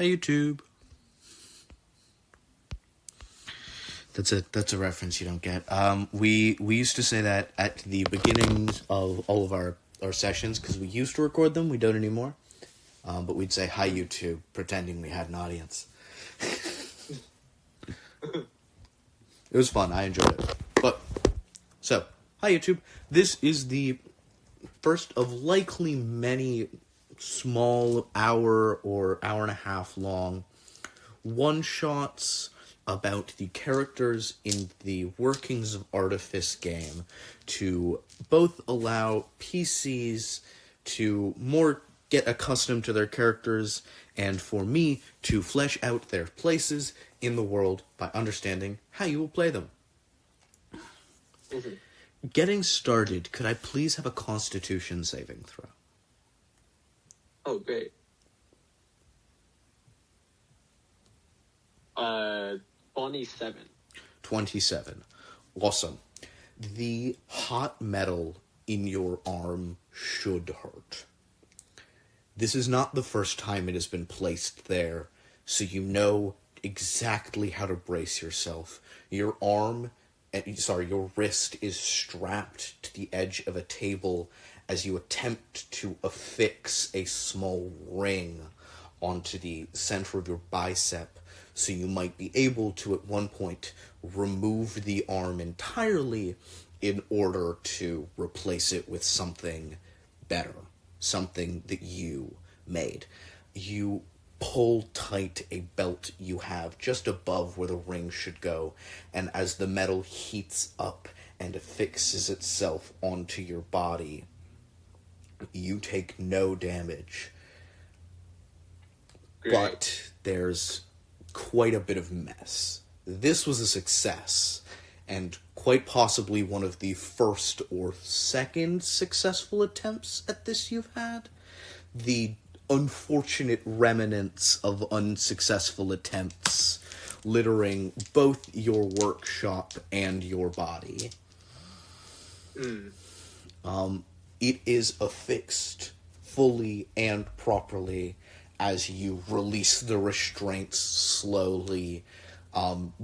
Hey YouTube. That's a reference you don't get. We used to say that at the beginnings of all of our sessions because we used to record them. We don't anymore. But we'd say hi YouTube, pretending we had an audience. It was fun. I enjoyed it. So hi YouTube. This is the first of likely many small hour or hour and a half long one-shots about the characters in the Workings of Artifice game to both allow PCs to more get accustomed to their characters and for me to flesh out their places in the world by understanding how you will play them. Mm-hmm. Getting started, could I please have a Constitution saving throw? Oh, great. 27. 27. Awesome. The hot metal in your arm should hurt. This is not the first time it has been placed there, so you know exactly how to brace yourself. Your wrist is strapped to the edge of a table as you attempt to affix a small ring onto the center of your bicep, so you might be able to, at one point, remove the arm entirely in order to replace it with something better, something that you made. You pull tight a belt you have just above where the ring should go, and as the metal heats up and affixes itself onto your body, you take no damage. Great. But there's quite a bit of mess. This was a success, and quite possibly one of the first or second successful attempts at this you've had. The unfortunate remnants of unsuccessful attempts littering both your workshop and your body. It is affixed fully and properly as you release the restraints slowly.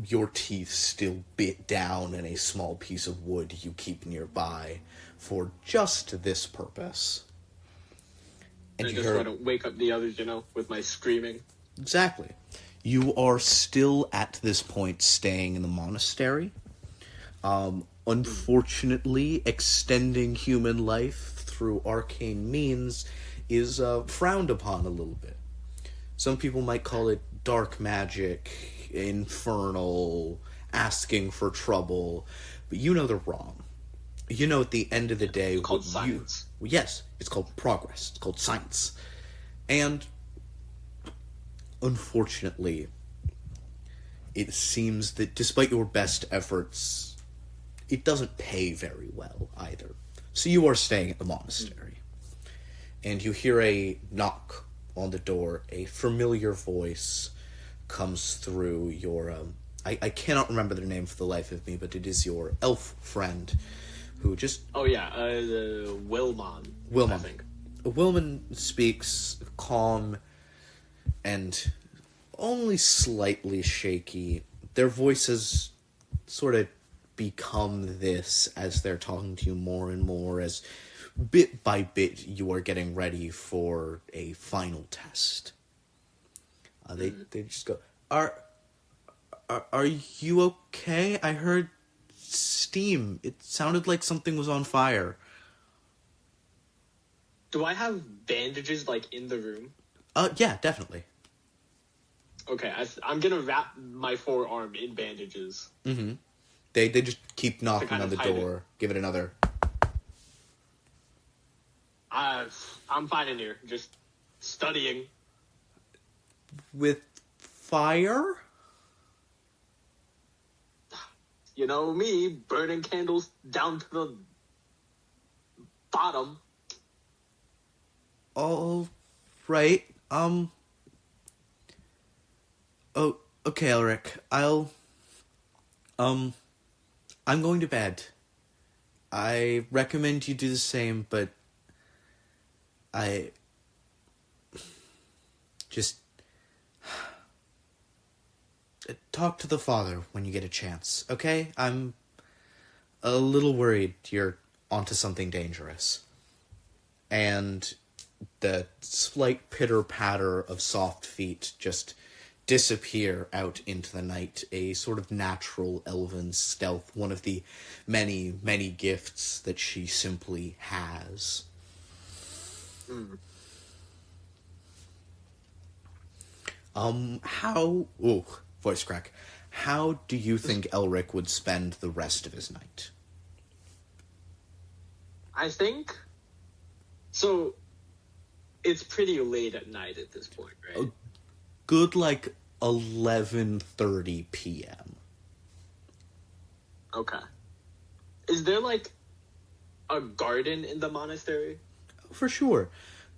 Your teeth still bit down in a small piece of wood you keep nearby for just this purpose. And just try to wake up the others, with my screaming. Exactly. You are still, at this point, staying in the monastery. Unfortunately, extending human life through arcane means is frowned upon a little bit. Some people might call it dark magic, infernal, asking for trouble, but you know they're wrong. You know, at the end of the day, it's called science. Yes, it's called progress. It's called science. And unfortunately, it seems that despite your best efforts, it doesn't pay very well either. So you are staying at the monastery. And you hear a knock on the door. A familiar voice comes through your... I cannot remember their name for the life of me, but it is your elf friend who just... Oh, yeah, Wilmon. I think. Wilmon speaks calm and only slightly shaky. Their voices sort of become this as they're talking to you more and more, as bit by bit you are getting ready for a final test. They just go, Are you okay? I heard steam. It sounded like something was on fire. Do I have bandages, in the room? Yeah, definitely. Okay, I'm gonna wrap my forearm in bandages. Mm-hmm. They just keep knocking on the door. Give it another. I'm fine in here. Just studying. With fire? You know me, burning candles down to the bottom. All right. Oh, okay, Elric. I'm going to bed. I recommend you do the same, but I just talk to the father when you get a chance, okay? I'm a little worried you're onto something dangerous. And the slight pitter-patter of soft feet just disappear out into the night, a sort of natural elven stealth, one of the many, many gifts that she simply has. Voice crack. How do you think Elric would spend the rest of his night? I think so. It's pretty late at night at this point, right? Good, 11:30 p.m. Okay. Is there a garden in the monastery? For sure.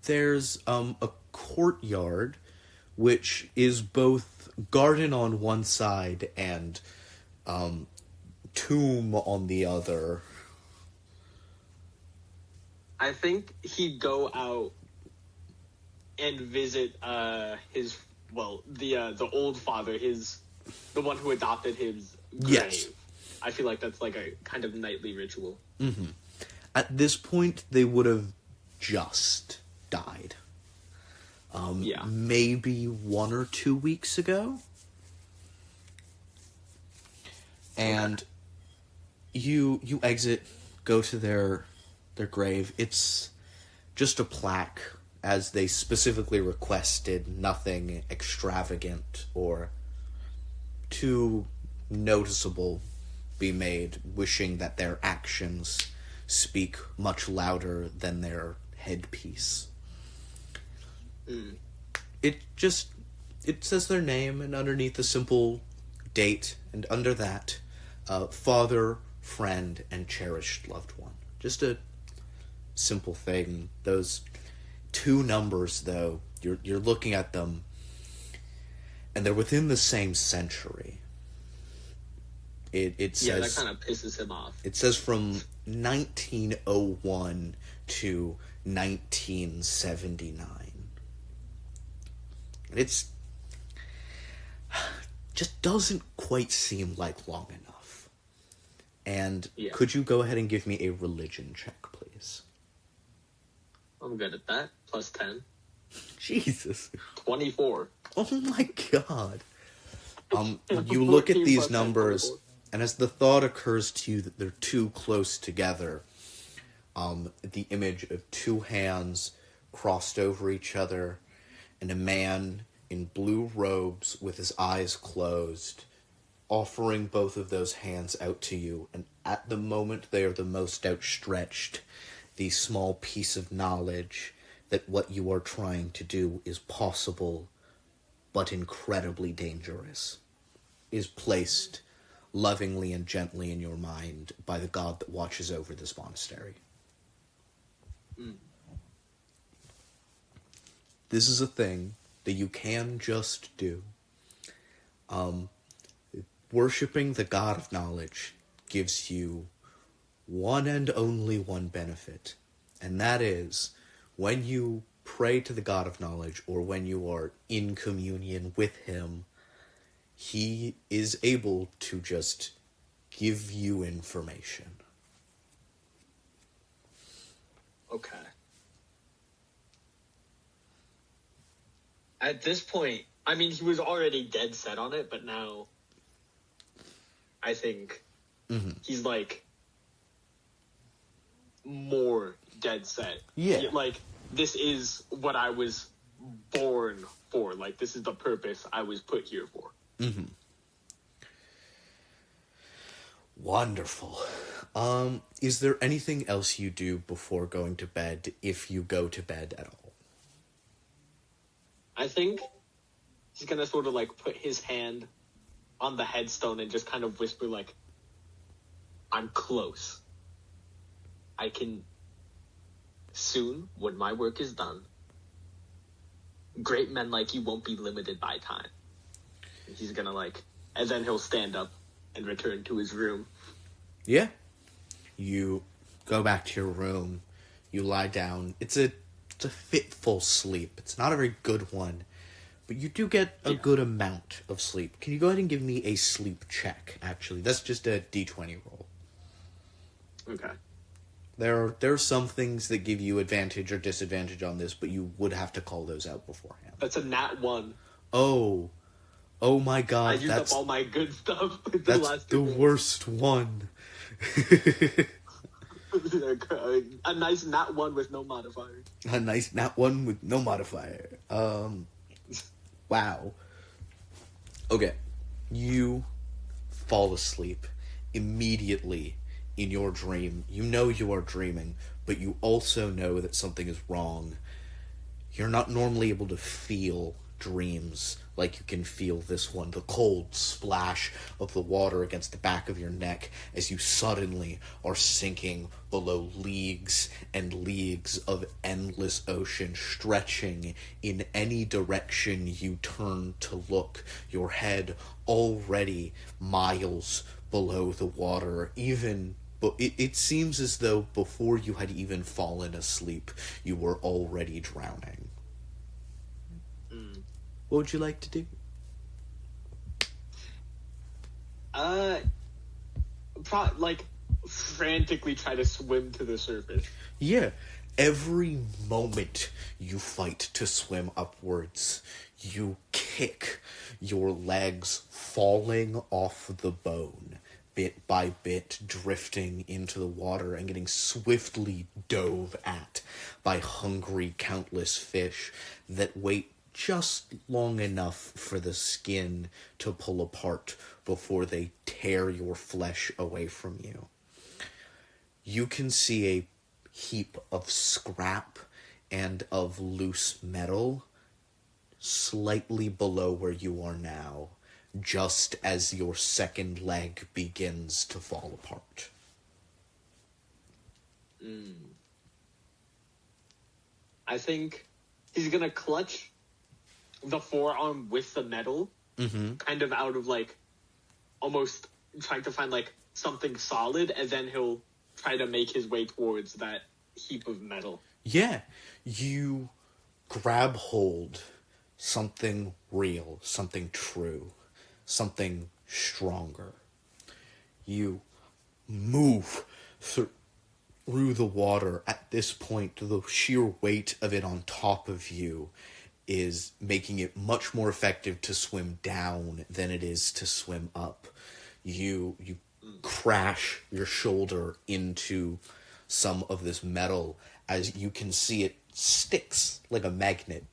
There's a courtyard, which is both garden on one side and tomb on the other. I think he'd go out and visit the old father, the one who adopted his grave. Yes. I feel like that's a kind of nightly ritual. Mm-hmm. At this point, they would have just died. Maybe 1 or 2 weeks ago. And you exit, go to their grave. It's just a plaque, as they specifically requested, nothing extravagant or too noticeable be made, wishing that their actions speak much louder than their headpiece. It says their name, and underneath a simple date, and under that, father, friend, and cherished loved one. Just a simple thing. Those 2 numbers, though, you're looking at them, and they're within the same century. It says, yeah, that kind of pisses him off. It says from 1901 to 1979. It's just doesn't quite seem like long enough. And could you go ahead and give me a religion check, please? I'm good at that. Plus 10. Jesus. 24. Oh my god. You look at these numbers, and as the thought occurs to you that they're too close together, the image of 2 hands crossed over each other, and a man in blue robes with his eyes closed, offering both of those hands out to you, and at the moment they are the most outstretched, the small piece of knowledge that what you are trying to do is possible, but incredibly dangerous, is placed lovingly and gently in your mind by the god that watches over this monastery. This is a thing that you can just do. Worshipping the god of knowledge gives you one and only one benefit, and that is when you pray to the god of knowledge, or when you are in communion with him, he is able to just give you information. Okay. At this point, I mean, he was already dead set on it, but now I think he's more dead set. Yeah. This is what I was born for. This is the purpose I was put here for. Mm-hmm. Wonderful. Is there anything else you do before going to bed, if you go to bed at all? I think he's gonna sort of put his hand on the headstone and just kind of whisper I'm close. I can soon, when my work is done, great men like you won't be limited by time. And he's gonna and then he'll stand up and return to his room. Yeah. You go back to your room, you lie down. It's a fitful sleep. It's not a very good one, But you do get a good amount of sleep. Can you go ahead and give me a sleep check, actually? That's just a d20 roll. Okay. There are some things that give you advantage or disadvantage on this, but you would have to call those out beforehand. That's a nat 1. Oh my god, I used up all my good stuff. That's the worst one. A nice nat 1 with no modifier. A nice nat 1 with no modifier. Wow. Okay. You fall asleep immediately in your dream. You know you are dreaming, but you also know that something is wrong. You're not normally able to feel dreams like you can feel this one. The cold splash of the water against the back of your neck as you suddenly are sinking below leagues and leagues of endless ocean, stretching in any direction you turn to look. Your head already miles below the water, but it seems as though before you had even fallen asleep, you were already drowning. What would you like to do? Frantically try to swim to the surface. Yeah. Every moment you fight to swim upwards, you kick your legs falling off the bone, bit by bit, drifting into the water and getting swiftly dove at by hungry, countless fish that wait just long enough for the skin to pull apart before they tear your flesh away from you. You can see a heap of scrap and of loose metal slightly below where you are now, just as your second leg begins to fall apart. I think he's gonna clutch the forearm with the metal, kind of out of, almost trying to find, something solid, and then he'll try to make his way towards that heap of metal. Yeah, you grab hold, something real, something true, something stronger. You move through the water. At this point, the sheer weight of it on top of you is making it much more effective to swim down than it is to swim up. You crash your shoulder into some of this metal as you can see it sticks like a magnet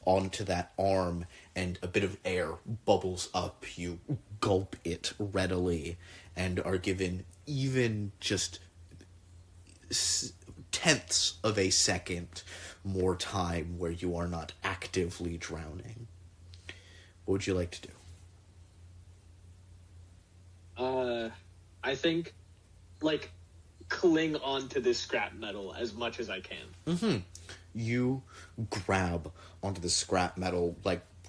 onto that arm, and a bit of air bubbles up. You gulp it readily and are given even just tenths of a second more time where you are not actively drowning. What would you like to do? I think, cling on to this scrap metal as much as I can. You grab onto the scrap metal,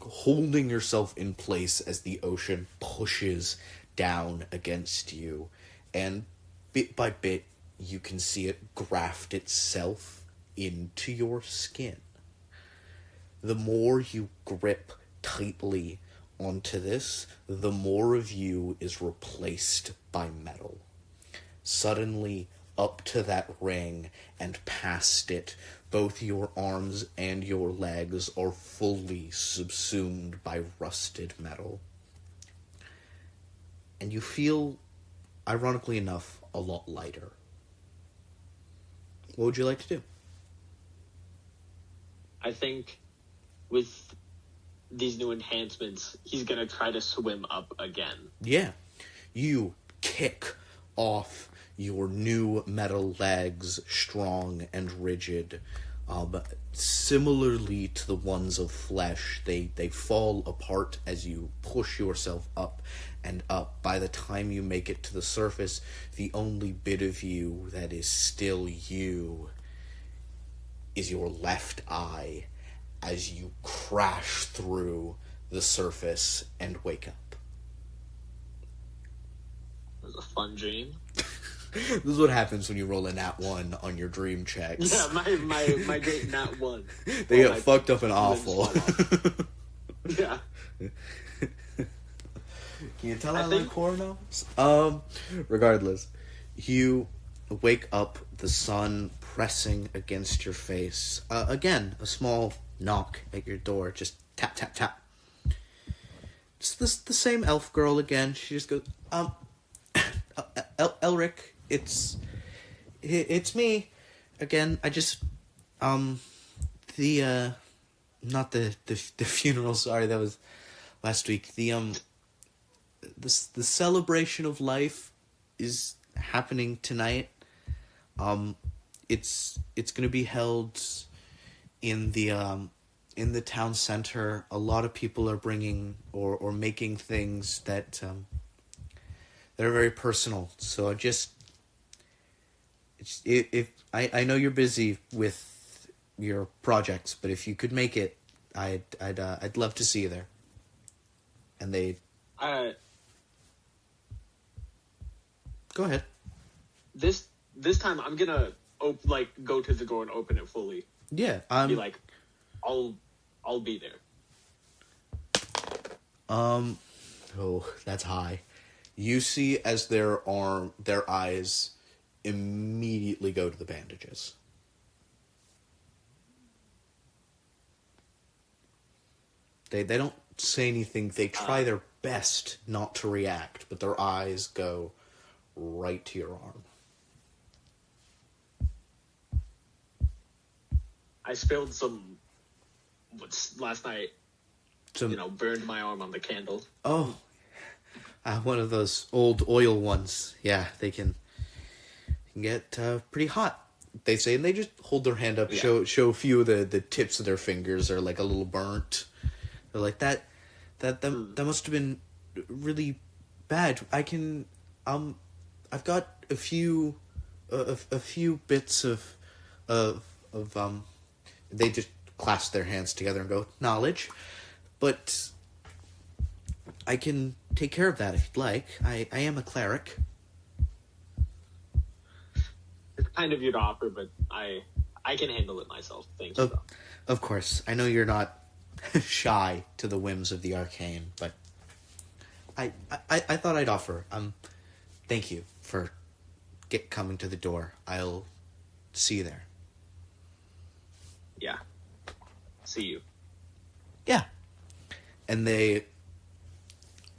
holding yourself in place as the ocean pushes down against you, and bit by bit, you can see it graft itself into your skin. The more you grip tightly onto this, the more of you is replaced by metal. Suddenly, up to that ring and past it, both your arms and your legs are fully subsumed by rusted metal. And you feel, ironically enough, a lot lighter. What would you like to do? I think with these new enhancements, he's going to try to swim up again. Yeah. You kick off your new metal legs, strong and rigid. Similarly to the ones of flesh, they fall apart as you push yourself up and up. By the time you make it to the surface, the only bit of you that is still you is your left eye as you crash through the surface and wake up. It was a fun dream. This is what happens when you roll a nat 1 on your dream checks. Yeah, my great nat 1. They get fucked up and awful. Yeah. Can you tell I I think- like horror novels? Regardless, you wake up, the sun pressing against your face. Again, a small knock at your door, just tap, tap, tap. It's the same elf girl again. She just goes, Elric, it's me again. I just, the, not the funeral, sorry, that was last week. The celebration of life is happening tonight. It's going to be held in the town center. A lot of people are bringing or making things that are very personal. So if I know you're busy with your projects, but if you could make it, I'd love to see you there. And they go ahead. This time I'm gonna go to the door and open it fully. Yeah, Be like, I'll be there. Oh, that's high. You see as their eyes immediately go to the bandages. They don't say anything. They try their best not to react, but their eyes go right to your arm. I spilled some last night. Some, Burned my arm on the candle. Oh, one of those old oil ones. Yeah, they can get pretty hot. They say, and they just hold their hand up, show a few of the tips of their fingers are like a little burnt. They're like that must have been really bad. I can I've got a few bits of they just clasp their hands together and go, knowledge, but I can take care of that if you'd like. I am a cleric. It's kind of you to offer, but I can handle it myself. Thank you. Of course, I know you're not shy to the whims of the arcane, but I thought I'd offer. Thank you for coming to the door. I'll see you there. Yeah. See you. Yeah. And they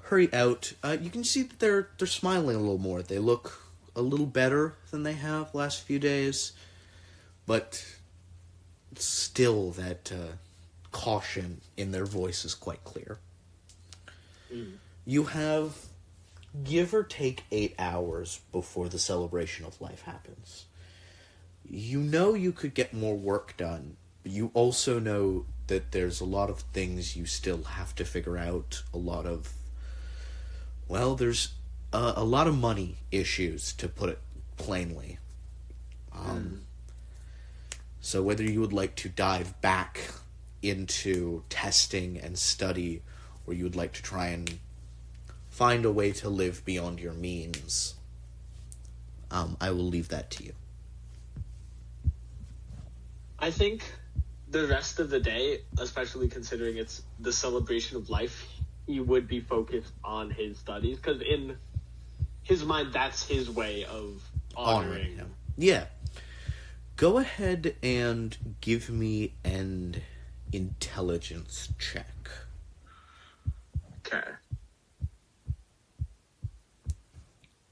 hurry out. You can see that they're smiling a little more. They look a little better than they have the last few days, but still that caution in their voice is quite clear. You have, give or take, 8 hours before the celebration of life happens. You know you could get more work done, but you also know that there's a lot of things you still have to figure out. There's a lot of money issues, to put it plainly. So whether you would like to dive back into testing and study, or you would like to try and find a way to live beyond your means, I will leave that to you. I think the rest of the day, especially considering it's the celebration of life, he would be focused on his studies, because in his mind, that's his way of honoring him. Yeah. Go ahead and give me an intelligence check. Okay.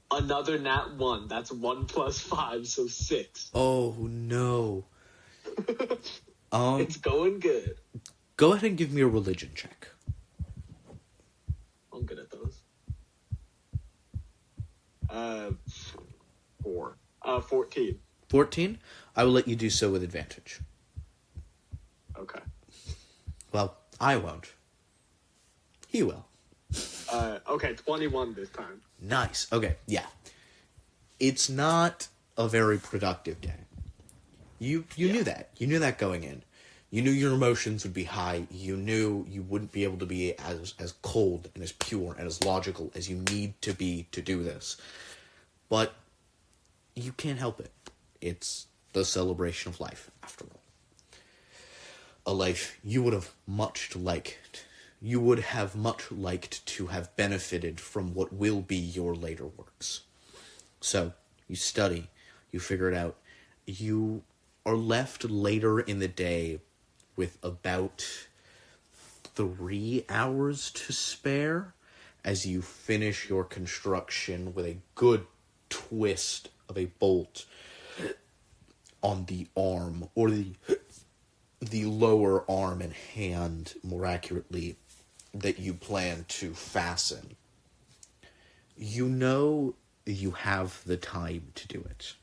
Another nat 1. That's 1 plus 5, so 6. Oh, no. It's going good. Go ahead and give me a religion check. I'm good at those. 4. 14. 14? I will let you do so with advantage. Okay. Well, I won't. He will. Okay, 21 this time. Nice. Okay, yeah. It's not a very productive day. You knew that. You knew that going in. You knew your emotions would be high. You knew you wouldn't be able to be as cold and as pure and as logical as you need to be to do this. But you can't help it. It's the celebration of life, after all. A life you would have much liked you would have much liked to have benefited from what will be your later works. So, you study, you figure it out. You are left later in the day with about 3 hours to spare as you finish your construction with a good twist of a bolt on the arm, or the lower arm and hand, more accurately, that you plan to fasten. You know you have the time to do it.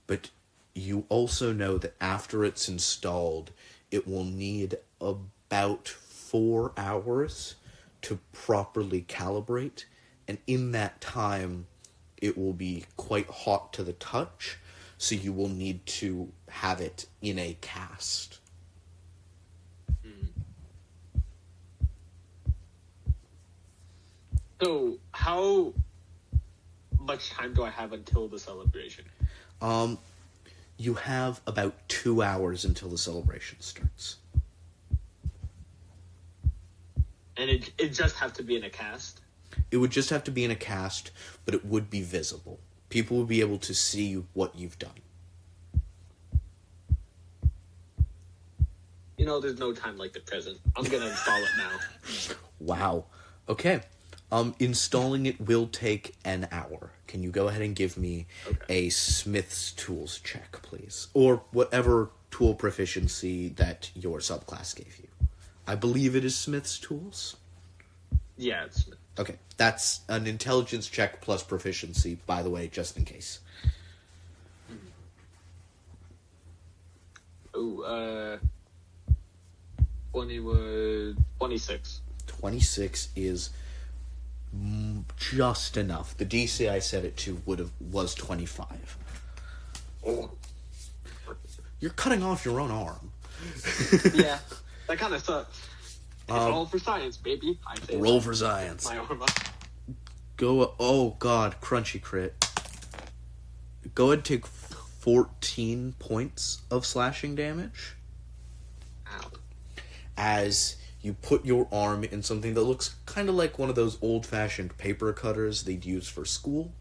But you also know that after it's installed, it will need about 4 hours to properly calibrate, and in that time, it will be quite hot to the touch, so you will need to have it in a cast. So, how much time do I have until the celebration? You have about 2 hours until the celebration starts. And it just have to be in a cast? It would just have to be in a cast, but it would be visible. People would be able to see what you've done. You know, there's no time like the present. I'm gonna install it now. Wow. Okay. Installing it will take an hour. Can you go ahead and give me a Smith's Tools check, please? Or whatever tool proficiency that your subclass gave you. I believe it is Smith's Tools? Yeah, it's Smith. Okay, that's an intelligence check plus proficiency, by the way, just in case. Oh, 26. 26 is just enough. The DC I set it to was 25. Oh. You're cutting off your own arm. Yeah, that kind of sucks. It's all for science, baby. I say Roll for science. my arm up. Oh god, crunchy crit. Go ahead and take 14 points of slashing damage. Ow. As you put your arm in something that looks kind of like one of those old-fashioned paper cutters they'd use for school.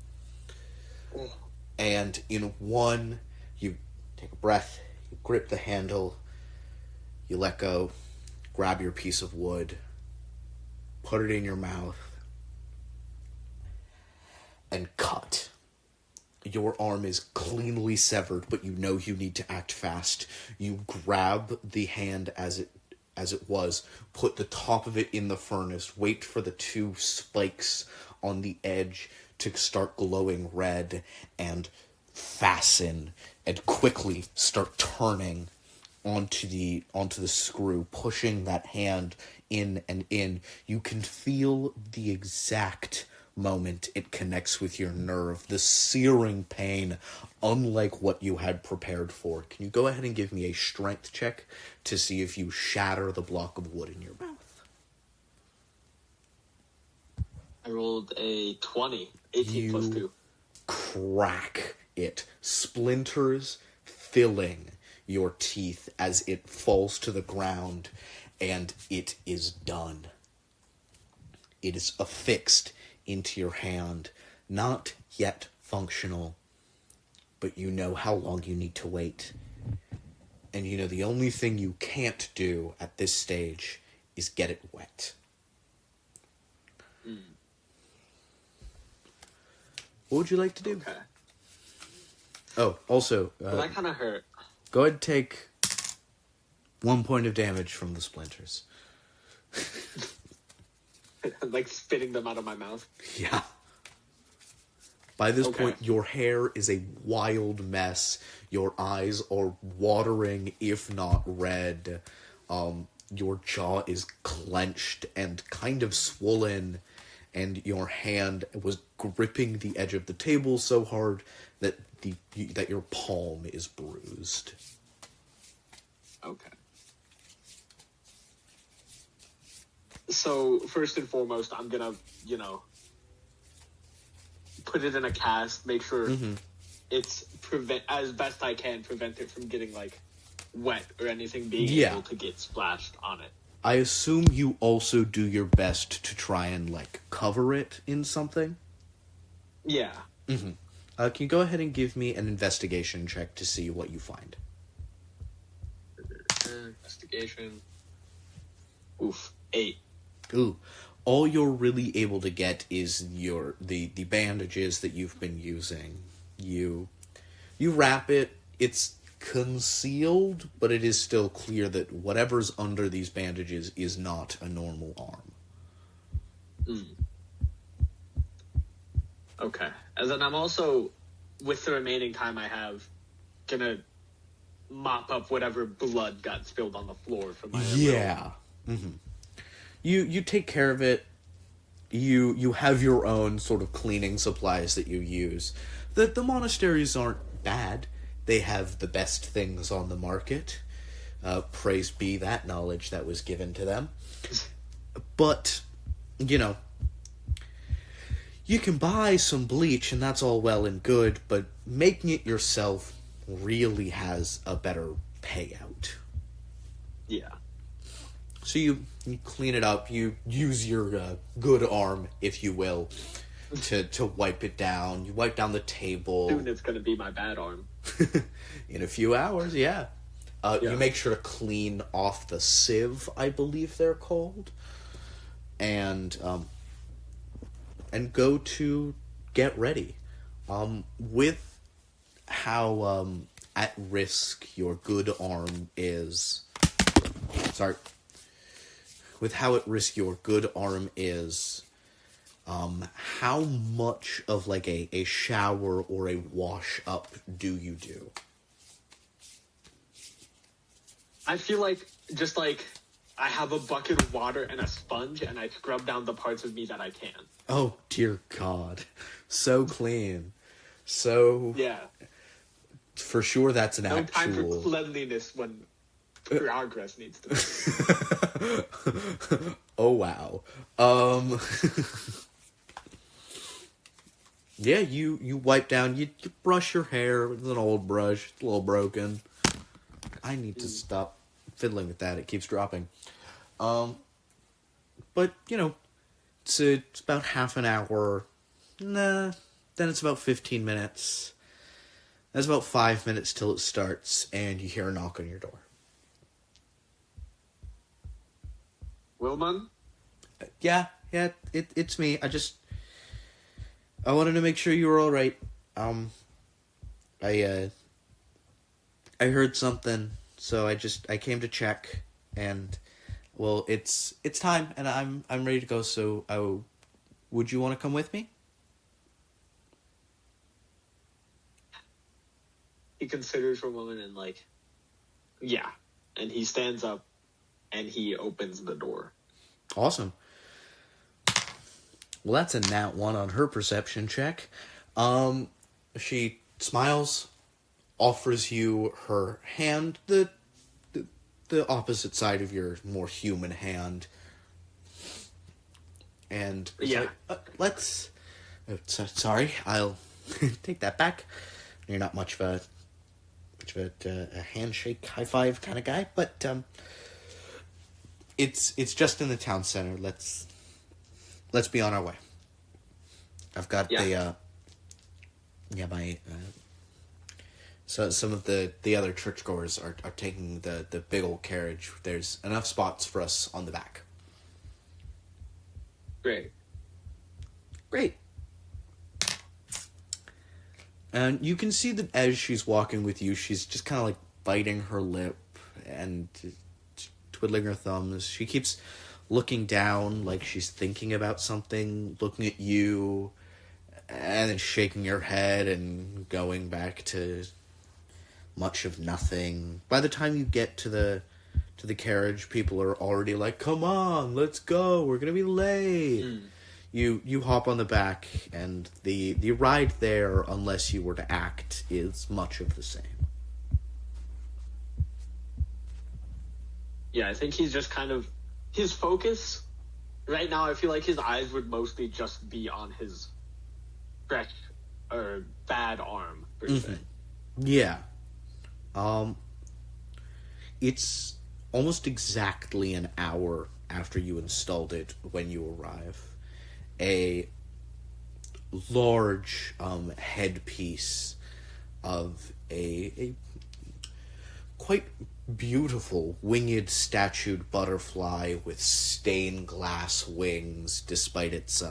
Oh. And in one, you take a breath, you grip the handle, you let go, grab your piece of wood, put it in your mouth, and cut. Your arm is cleanly severed, but you know you need to act fast. You grab the hand as it was, put the top of it in the furnace, wait for the 2 spikes on the edge to start glowing red, and fasten, and quickly start turning onto the screw, pushing that hand in and in. You can feel the exact moment it connects with your nerve, the searing pain, unlike what you had prepared for. Can you go ahead and give me a strength check to see if you shatter the block of wood in your mouth? I rolled a 20. 18 plus 2. Crack it. Splinters filling your teeth as it falls to the ground, and it is done. It is affixed into your hand, not yet functional, but you know how long you need to wait. And you know the only thing you can't do at this stage is get it wet. What would you like to do? Okay. Oh, also, But that kind of hurt. go ahead and take 1 point of damage from the splinters. Like spitting them out of my mouth. Yeah. By this point, your hair is a wild mess. Your eyes are watering, if not red. Your jaw is clenched and kind of swollen, and your hand was gripping the edge of the table so hard that that your palm is bruised. Okay. So, first and foremost, I'm gonna, put it in a cast, make sure it's as best I can, prevent it from getting, wet or anything being able to get splashed on it. I assume you also do your best to try and, like, cover it in something? Yeah. Mm-hmm. Can you go ahead and give me an investigation check to see what you find? Investigation. Oof. 8. Ooh. All you're really able to get is the bandages that you've been using. You wrap it, it's concealed, but it is still clear that whatever's under these bandages is not a normal arm. Okay. And then I'm also, with the remaining time I have, gonna mop up whatever blood got spilled on the floor from my Yeah. Mm-hmm. You take care of it. You have your own sort of cleaning supplies that you use. The monasteries aren't bad. They have the best things on the market. Praise be that knowledge that was given to them. But, you know, you can buy some bleach and that's all well and good, but making it yourself really has a better payout. Yeah. So you clean it up, you use your good arm, if you will, to wipe it down. You wipe down the table. Soon it's gonna be my bad arm. In a few hours, yeah. Yeah. You make sure to clean off the sieve, I believe they're called. And go to get ready. With how at risk your good arm is... Sorry. With how at risk your good arm is, how much of, like, a shower or a wash-up do you do? I feel like, just like, I have a bucket of water and a sponge, and I scrub down the parts of me that I can. Oh, dear God. So clean. So... Yeah. For sure that's an No actual... time for cleanliness when progress needs to be. Oh, wow. Yeah, you wipe down, you brush your hair with an old brush, it's a little broken. I need to stop fiddling with that, it keeps dropping. But, you know, it's about half an hour. Nah, then it's about 15 minutes. That's about 5 minutes till it starts, and you hear a knock on your door. Wilman? Yeah, it's me. I wanted to make sure you were all right. I heard something, so I came to check, and well, it's time, and I'm ready to go. So, would you want to come with me? He considers for a moment and, like, yeah. And he stands up and he opens the door. Awesome. Well, that's a nat 1 on her perception check. She smiles, offers you her hand, the opposite side of your more human hand, and Yeah. like, sorry, I'll take that back. You're not much of a handshake, high five kind of guy, but it's just in the town center. Let's be on our my so some of the other churchgoers are taking the big old carriage. There's enough spots for us on the back. Great. And you can see that as she's walking with you, she's just kind of like biting her lip and twiddling her thumbs. She keeps looking down like she's thinking about something, looking at you, and then shaking her head and going back to much of nothing. By the time you get to the carriage, people are already like, "Come on, let's go. We're gonna be late." You hop on the back, and the ride there, unless you were to act, is much of the same. Yeah, I think he's just kind of... His focus right now, I feel like his eyes would mostly just be on his fresh or bad arm, per se. Yeah. It's almost exactly an hour after you installed it when you arrive, a large headpiece of a quite beautiful winged statued butterfly with stained glass wings despite its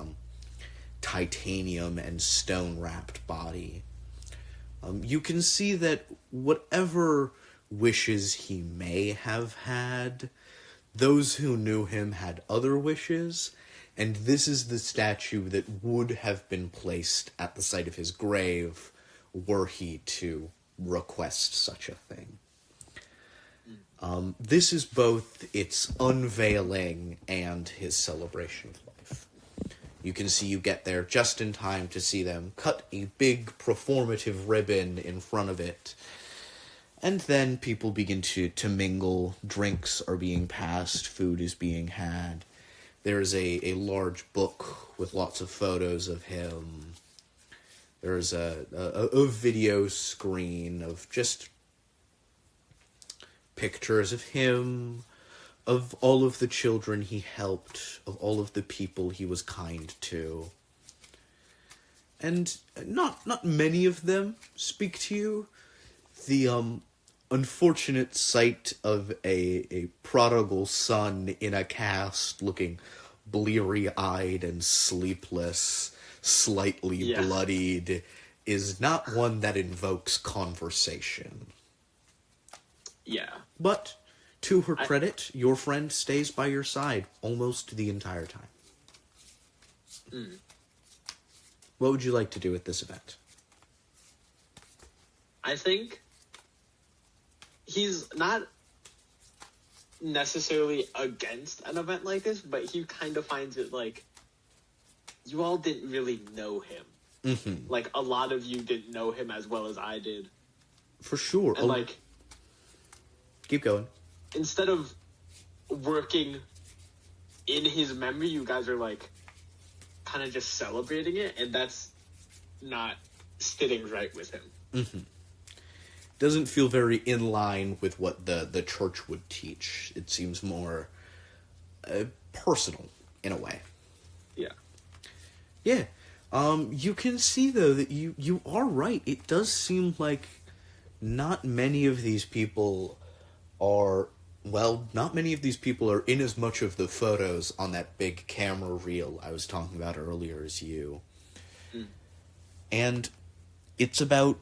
titanium and stone wrapped body. You can see that whatever wishes he may have had, those who knew him had other wishes, and this is the statue that would have been placed at the site of his grave were he to request such a thing. This is both its unveiling and his celebration of life. You can see you get there just in time to see them cut a big performative ribbon in front of it. And then people begin to mingle. Drinks are being passed. Food is being had. There's a large book with lots of photos of him. There's a video screen of just pictures of him, of all of the children he helped, of all of the people he was kind to. And not many of them speak to you. The unfortunate sight of a prodigal son in a cast looking bleary-eyed and sleepless, slightly bloodied, is not one that invokes conversation. Yeah. But, to her credit, your friend stays by your side almost the entire time. What would you like to do at this event? I think he's not necessarily against an event like this, but he kind of finds it like, you all didn't really know him. Mm-hmm. Like, a lot of you didn't know him as well as I did. For sure. And, like... Keep going. Instead of working in his memory, you guys are, like, kind of just celebrating it, and that's not sitting right with him. Mm-hmm. Doesn't feel very in line with what the church would teach. It seems more personal, in a way. Yeah. Yeah. You can see, though, that you are right. It does seem like not many of these people are... Well, not many of these people are in as much of the photos on that big camera reel I was talking about earlier as you. And it's about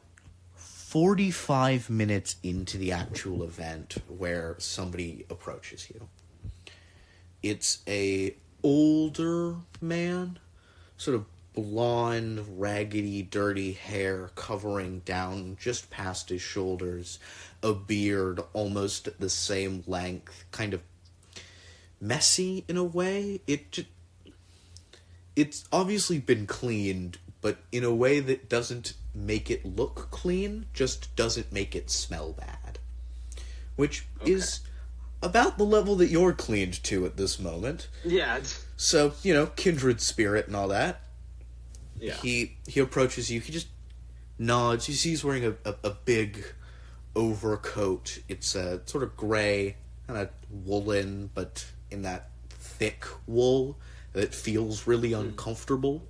45 minutes into the actual event where somebody approaches you. It's a older man, sort of blonde, raggedy, dirty hair covering down just past his shoulders, a beard almost at the same length, kind of messy in a way. It's obviously been cleaned, but in a way that doesn't make it look clean, just doesn't make it smell bad. Which is about the level that you're cleaned to at this moment. Yeah. So, kindred spirit and all that. Yeah. He approaches you. He just nods. You see he's wearing a big overcoat. It's sort of gray, kind of woolen, but in that thick wool that feels really uncomfortable.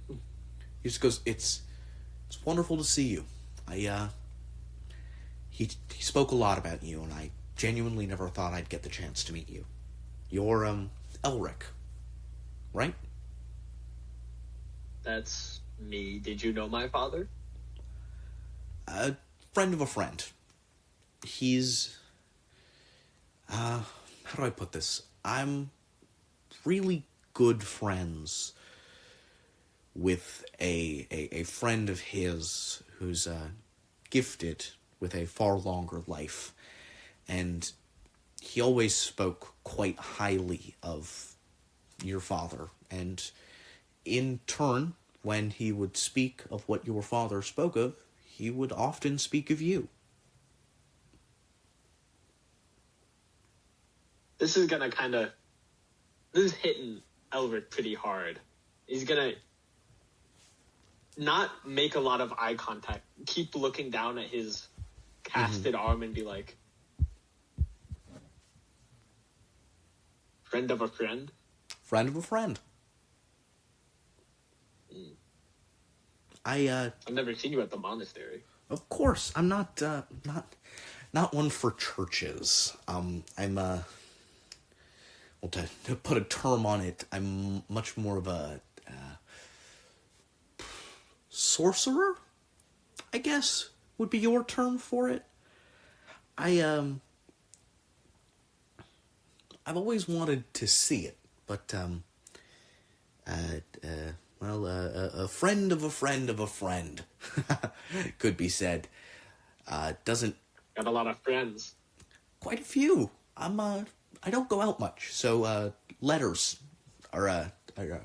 He just goes, It's wonderful to see you. He spoke a lot about you, and I genuinely never thought I'd get the chance to meet you. You're, Elric, right? That's me. Did you know my father? A friend of a friend. He's... how do I put this? I'm really good friends with a friend of his who's gifted with a far longer life. And he always spoke quite highly of your father. And in turn, when he would speak of what your father spoke of, he would often speak of you. This is gonna this is hitting Elric pretty hard. He's gonna not make a lot of eye contact, keep looking down at his casted arm and be like, Friend of a friend? Friend of a friend. I've never seen you at the monastery. Of course, I'm not one for churches. Well, to put a term on it, I'm much more of a sorcerer, I guess, would be your term for it. I've always wanted to see it, but a friend of a friend of a friend, could be said. Doesn't... Got a lot of friends. Quite a few. I don't go out much, so letters are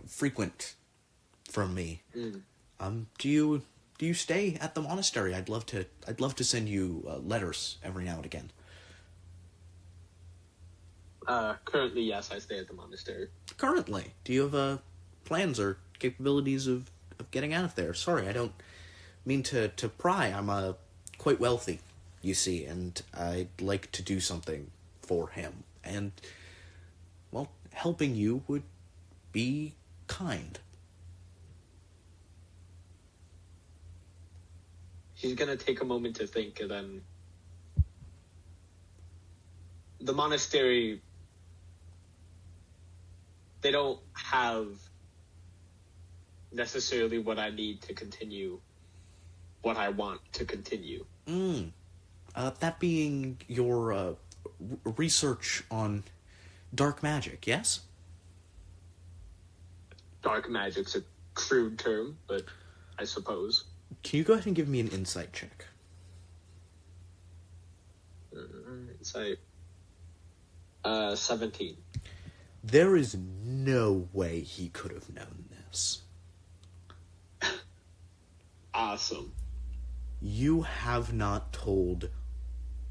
frequent from me. Do you stay at the monastery? I'd love to send you letters every now and again. Currently, yes, I stay at the monastery. Currently? Do you have plans or capabilities of getting out of there? Sorry, I don't mean to pry. I'm quite wealthy, you see, and I'd like to do something for him. And, well, helping you would be kind. She's gonna take a moment to think, and then... The monastery... They don't have necessarily what I need to continue what I want to continue. That being your research on dark magic, yes? Dark magic's a crude term, but I suppose. Can you go ahead and give me an insight check? Insight. 17. There is no way he could have known this. Awesome. You have not told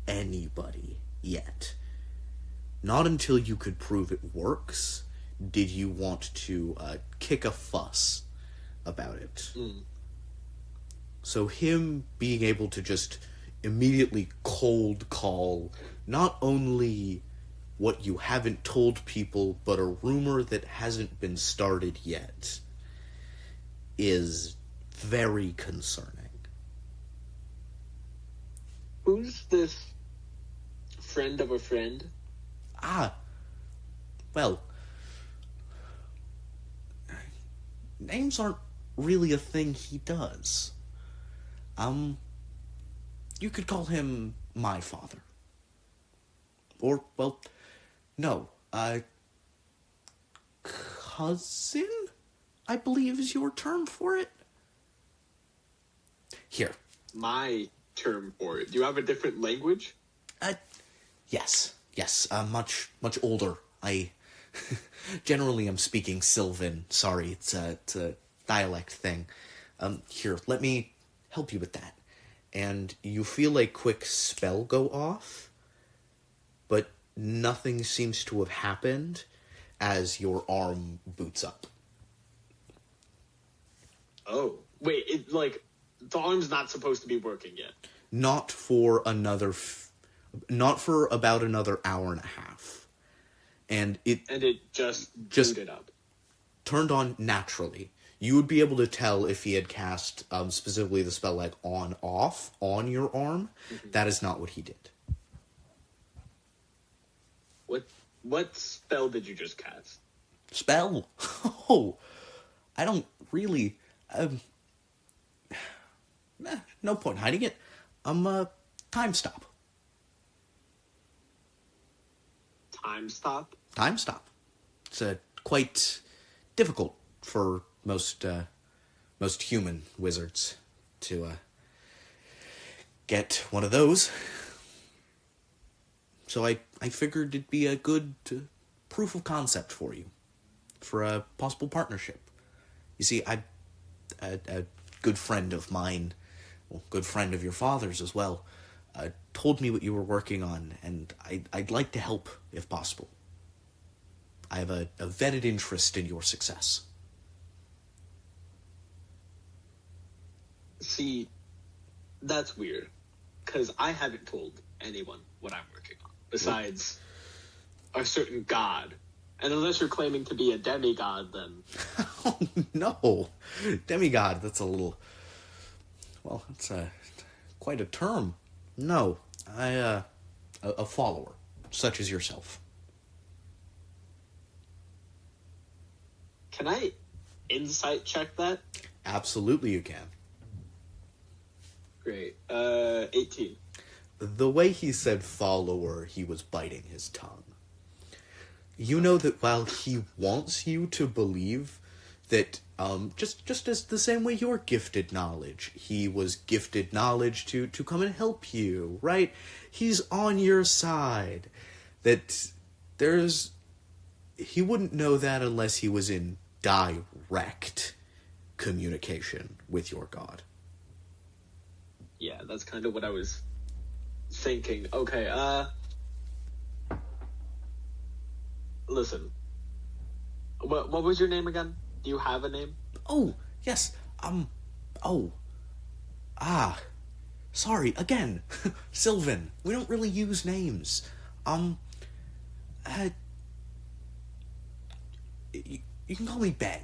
anybody yet. Not until you could prove it works did you want to kick a fuss about it. So him being able to just immediately cold call not only what you haven't told people, but a rumor that hasn't been started yet, is very concerning. Who's this friend of a friend? Well, names aren't really a thing he does. You could call him my father. Or, well, no, cousin, I believe is your term for it. Here. My term for it. Do you have a different language? Yes, much older. I generally am speaking Sylvan. Sorry, it's a dialect thing. Here, let me help you with that. And you feel a quick spell go off, but nothing seems to have happened as your arm boots up. Oh, wait, the arm's not supposed to be working yet. Not for about another hour and a half. And it just booted up. Turned on naturally. You would be able to tell if he had cast specifically the spell on-off on your arm. Mm-hmm. That is not what he did. What spell did you just cast? Spell? Oh, I don't really... no point hiding it. Time stop. Time stop? Time stop. It's quite difficult for most human wizards to get one of those. So I figured it'd be a good proof of concept for you, for a possible partnership. You see, a good friend of mine, well, good friend of your father's as well, told me what you were working on, and I'd like to help if possible. I have a vetted interest in your success. See, that's weird, because I haven't told anyone what I'm working on, besides a certain god And unless you're claiming to be a demigod, then... Oh, no. Demigod, that's a little... Well, it's quite a term. No, a follower, such as yourself. Can I insight check that? Absolutely you can. Great. 18. The way he said follower, he was biting his tongue. You know that while he wants you to believe that, just as the same way you're gifted knowledge, he was gifted knowledge to come and help you, right? He's on your side. That he wouldn't know that unless he was in direct communication with your god. Yeah, that's kind of what I was thinking. Okay, listen. What was your name again? Do you have a name? Oh, yes, sorry, again, Sylvan, we don't really use names. You can call me Ben.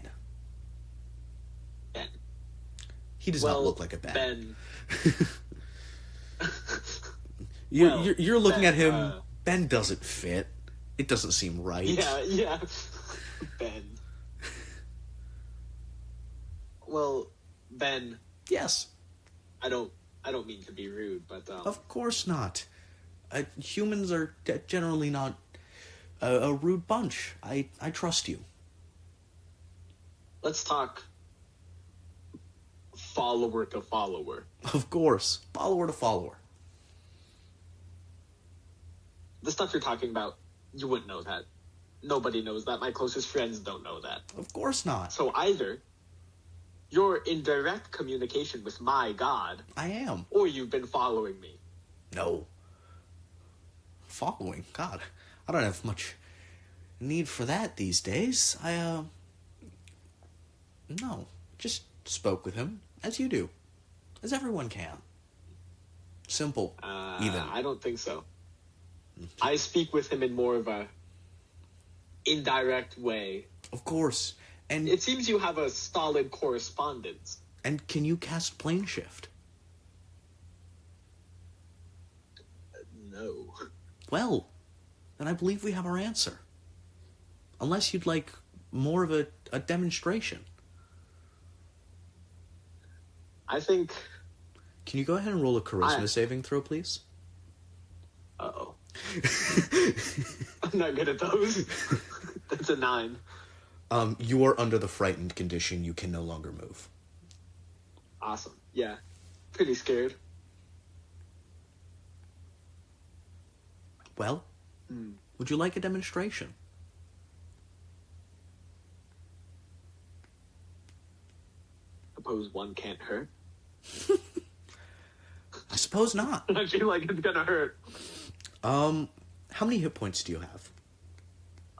Ben. He does not look like a Ben. Ben. You're looking Ben, at him. Ben doesn't fit. It doesn't seem right. Yeah. Ben. Well, Ben. Yes. I don't mean to be rude, but Of course not. Humans are generally not a rude bunch. I trust you. Let's talk follower to follower. Of course. Follower to follower. The stuff you're talking about, you wouldn't know that. Nobody knows that. My closest friends don't know that. Of course not. So either you're in direct communication with my god, I am. or you've been following me. No. Following? God, I don't have much need for that these days. No. Just spoke with him, as you do. As everyone can. Simple. Even. I don't think so. I speak with him in more of a indirect way. Of course. And it seems you have a solid correspondence. And can you cast plane shift? No. Well, then I believe we have our answer. Unless you'd like more of a demonstration. I think... Can you go ahead and roll a charisma saving throw, please? Uh-oh. I'm not good at those. That's a 9. You are under the frightened condition. You can no longer move. Awesome. Yeah. Pretty scared. Well, would you like a demonstration? Suppose one can't hurt. I suppose not. I feel like it's gonna hurt. How many hit points do you have?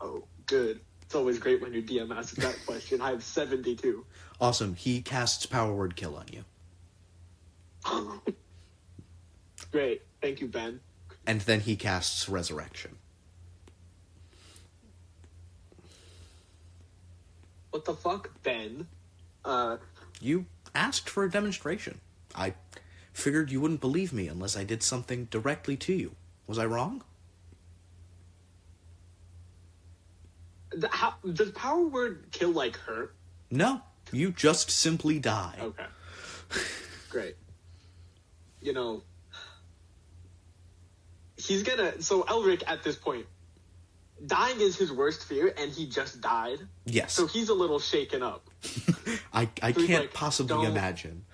Oh, good. It's always great when your DM asks that question. I have 72. Awesome. He casts Power Word Kill on you. Great. Thank you, Ben. And then he casts Resurrection. What the fuck, Ben? You asked for a demonstration. I figured you wouldn't believe me unless I did something directly to you. Was I wrong? Does Power Word Kill, like, hurt? No. You just simply die. Okay. Great. You know, he's gonna... So Elric, at this point, dying is his worst fear, and he just died. Yes. So he's a little shaken up. I can't possibly imagine.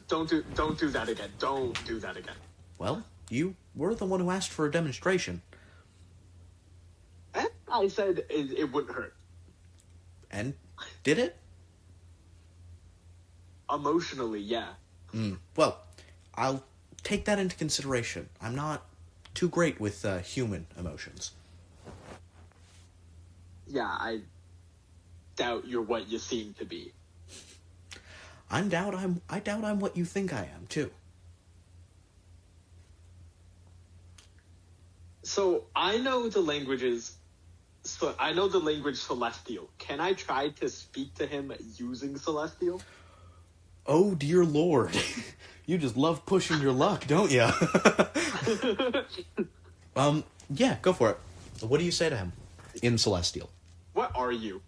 Don't do that again. Don't do that again. Well, you were the one who asked for a demonstration. I said it wouldn't hurt. And did it? Emotionally, yeah. Well, I'll take that into consideration. I'm not too great with human emotions. Yeah, I doubt you're what you seem to be. I doubt I'm what you think I am, too. So, I know the languages So I know the language Celestial. Can I try to speak to him using Celestial? Oh, dear Lord. You just love pushing your luck, don't you? Yeah, go for it. What do you say to him in Celestial? What are you?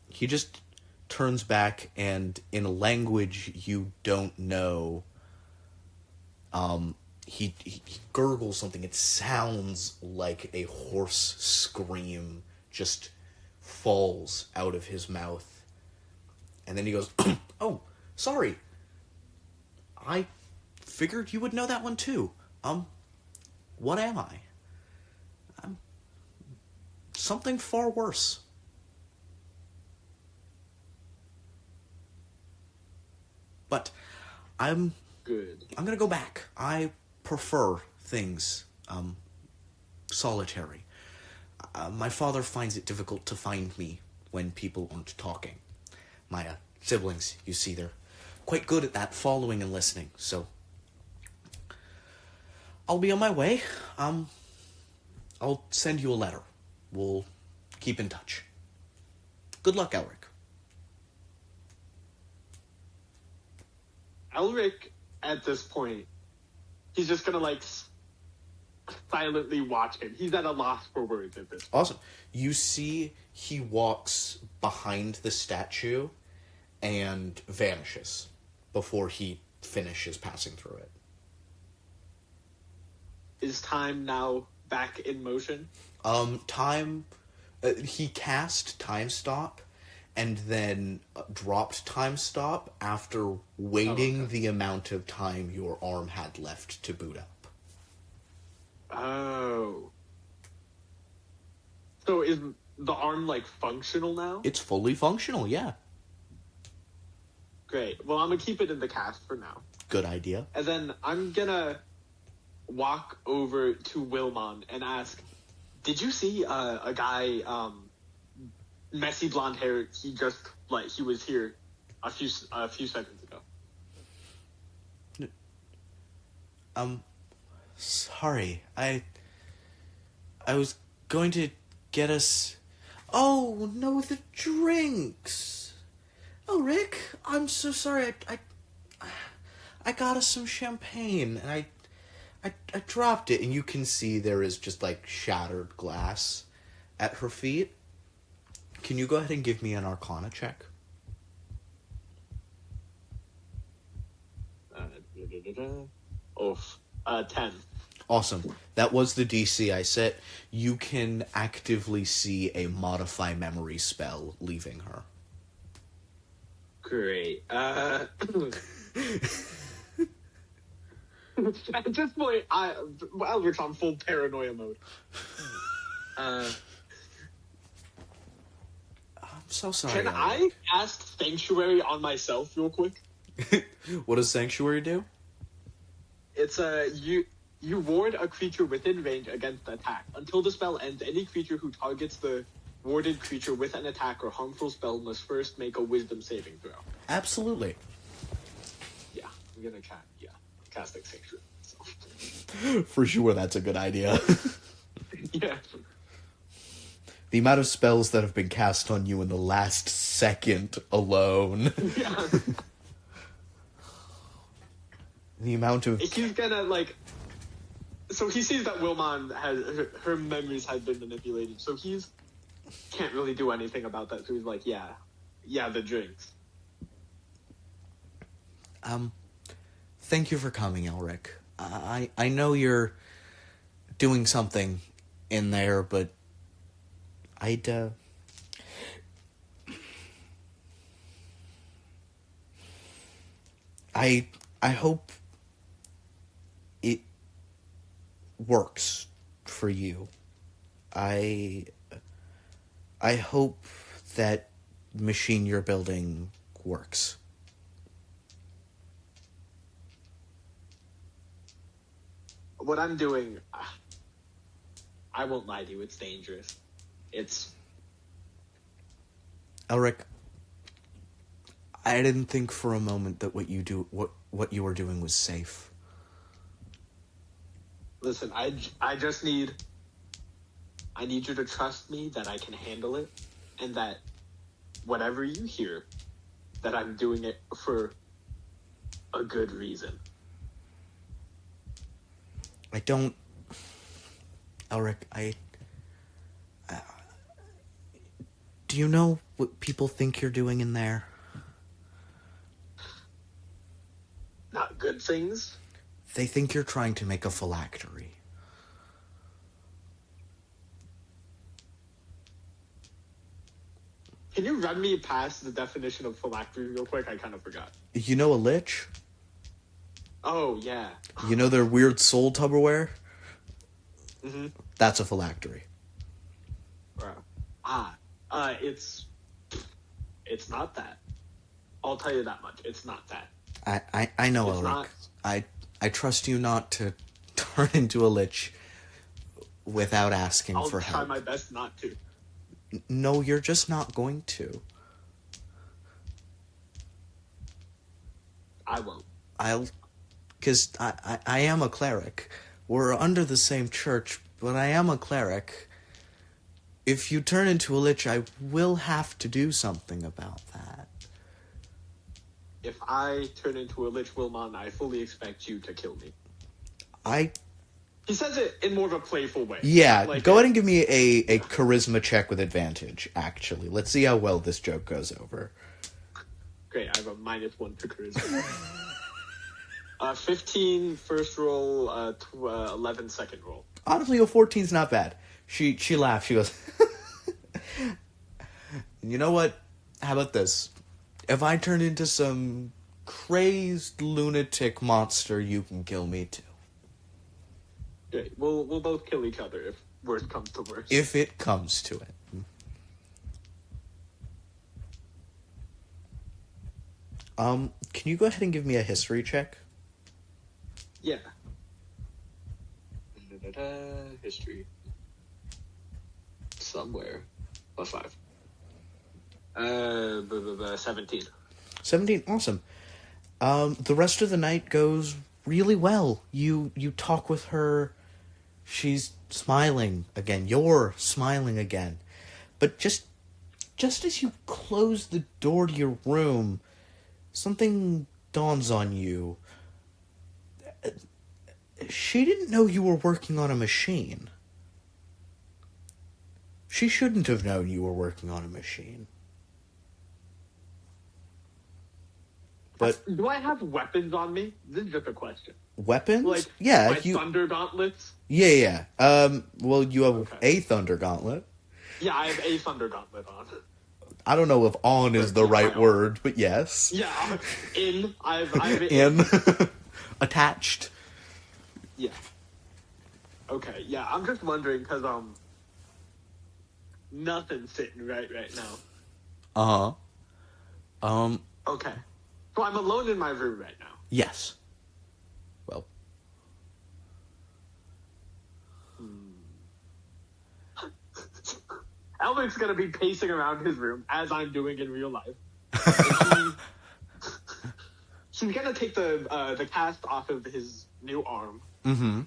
He just turns back and in a language you don't know, he gurgles something. It sounds like a hoarse scream just falls out of his mouth. And then he goes, oh, sorry. I figured you would know that one too. What am I? I'm something far worse. But I'm Good. gonna go back. I prefer things, solitary. My father finds it difficult to find me when people aren't talking. My siblings, you see, they're quite good at that, following and listening, so I'll be on my way. I'll send you a letter. We'll keep in touch. Good luck, Elric. Elric, at this point, he's just gonna like silently watch him. He's at a loss for words at this point. Awesome. You see he walks behind the statue and vanishes before he finishes passing through it. Is time now back in motion? He cast time stop and then dropped time stop after waiting the amount of time your arm had left to boot up. Oh. So is the arm like functional now? It's fully functional, yeah. Great. Well, I'm gonna keep it in the cast for now. Good idea. And then I'm gonna walk over to Wilmon and ask, did you see a guy, messy blonde hair? He just he was here a few seconds ago. Sorry. I was going to get us... Oh, no, the drinks. Oh, Rick, I'm so sorry. I got us some champagne, and I dropped it, and you can see there is just, shattered glass at her feet. Can you go ahead and give me an Arcana check? 10. Awesome. That was the DC I set. You can actively see a modify memory spell leaving her. Great. At this point, Elric's on full paranoia mode. I'm so sorry. Can I cast Sanctuary on myself real quick? What does Sanctuary do? It's you ward a creature within range against attack. Until the spell ends, any creature who targets the warded creature with an attack or harmful spell must first make a Wisdom saving throw. Absolutely. Yeah, I'm gonna cast Sanctuary. So. For sure, that's a good idea. Yeah. The amount of spells that have been cast on you in the last second alone. Yeah. The amount of... He's gonna, So he sees that Wilmon her memories have been manipulated, so he's can't really do anything about that, so he's like, yeah, the drinks. Thank you for coming, Elric. I know you're doing something in there, but I hope it works for you. I hope that machine you're building works. What I'm doing, I won't lie to you, it's dangerous. Elric, I didn't think for a moment that what you were doing was safe. Listen, I just need I need you to trust me that I can handle it, and that whatever you hear, that I'm doing it for a good reason. I don't... Elric, do you know what people think you're doing in there? Not good things? They think you're trying to make a phylactery. Can you run me past the definition of phylactery real quick? I kind of forgot. You know a lich? Oh, yeah. You know their weird soul Tupperware? Mm-hmm. That's a phylactery. It's not that. I'll tell you that much. It's not that. I know, It's Elric. not. I trust you not to turn into a lich without asking I'll for try help. my best not to. No, you're just not going to. I won't. Because I am a cleric. We're under the same church, but I am a cleric. If you turn into a lich, I will have to do something about that. If I turn into a Lich Wilmon, I fully expect you to kill me. He says it in more of a playful way. Yeah, Like go ahead and give me a charisma check with advantage, actually. Let's see how well this joke goes over. Great, I have a -1 to charisma. 15 first roll, 11 second roll. Honestly, a 14's not bad. She laughs. She goes, you know what? How about this? If I turn into some crazed lunatic monster, you can kill me too. Great, we'll both kill each other if worst comes to worst. If it comes to it. Can you go ahead and give me a history check? Yeah. History. Somewhere. +5. 17. 17, awesome. The rest of the night goes really well. You talk with her. She's smiling again. You're smiling again. But just as you close the door to your room, something dawns on you. She didn't know you were working on a machine. She shouldn't have known you were working on a machine. But do I have weapons on me? This is just a question. Weapons? Like, yeah, my thunder gauntlets? Yeah. Well, you have a thunder gauntlet. Yeah, I have a thunder gauntlet on. I don't know if on is the right word, but yes. Yeah, I've In. Attached. Yeah. Okay, yeah, I'm just wondering, because, nothing's sitting right now. Uh-huh. Okay. So I'm alone in my room right now. Yes. Well. Elric's gonna be pacing around his room, as I'm doing in real life. He's gonna take the cast off of his new arm. Mm-hmm.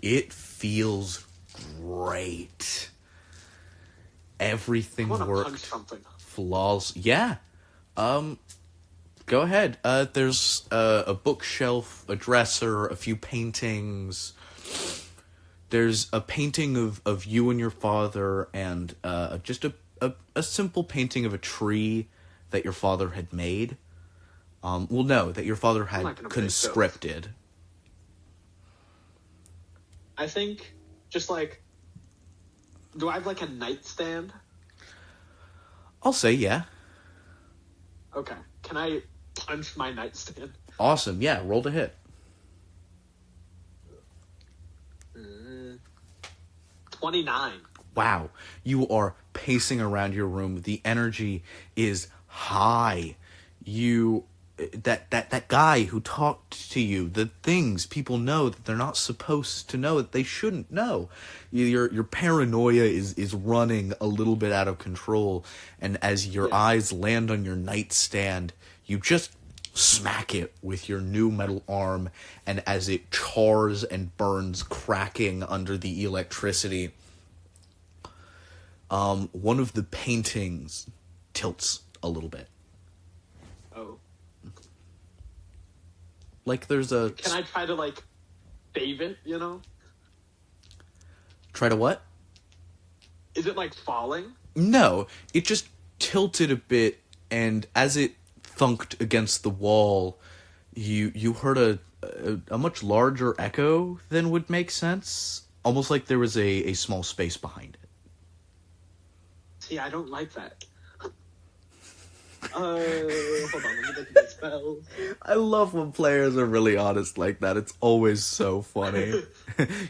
It feels great. Everything I wanna worked. punch something. Flaws. Yeah. Go ahead. There's a bookshelf, a dresser, a few paintings. There's a painting of you and your father, and just a simple painting of a tree that your father had made. Well, no, that your father had conscripted. I think, just like, do I have like a nightstand? I'll say yeah. Okay. Can I punch my nightstand? Awesome. Yeah, roll to hit. 29. Wow. You are pacing around your room. The energy is high. That guy who talked to you, the things people know that they're not supposed to know, that they shouldn't know. Your paranoia is running a little bit out of control, and as your eyes land on your nightstand, you just smack it with your new metal arm, and as it chars and burns, cracking under the electricity, one of the paintings tilts a little bit. Oh. Like there's a... Can I try to, like, save it, you know? Try to what? Is it, like, falling? No, it just tilted a bit, and as it thunked against the wall, you heard a much larger echo than would make sense. Almost like there was a small space behind it. See, I don't like that. Hold on, let me look at the spells. I love when players are really honest like that. It's always so funny.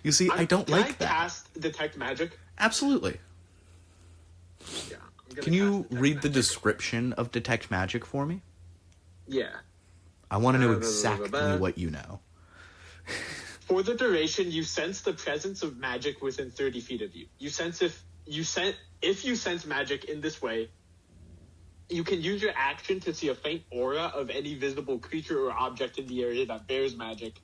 You see, I don't like that. Can I cast Detect Magic? Absolutely. Yeah. I'm gonna Can you cast Detect read the Magic. description of Detect Magic for me? Yeah. I want to know blah, exactly blah, blah. what you know. For the duration, you sense the presence of magic within 30 feet of you. If you sense magic in this way, you can use your action to see a faint aura of any visible creature or object in the area that bears magic,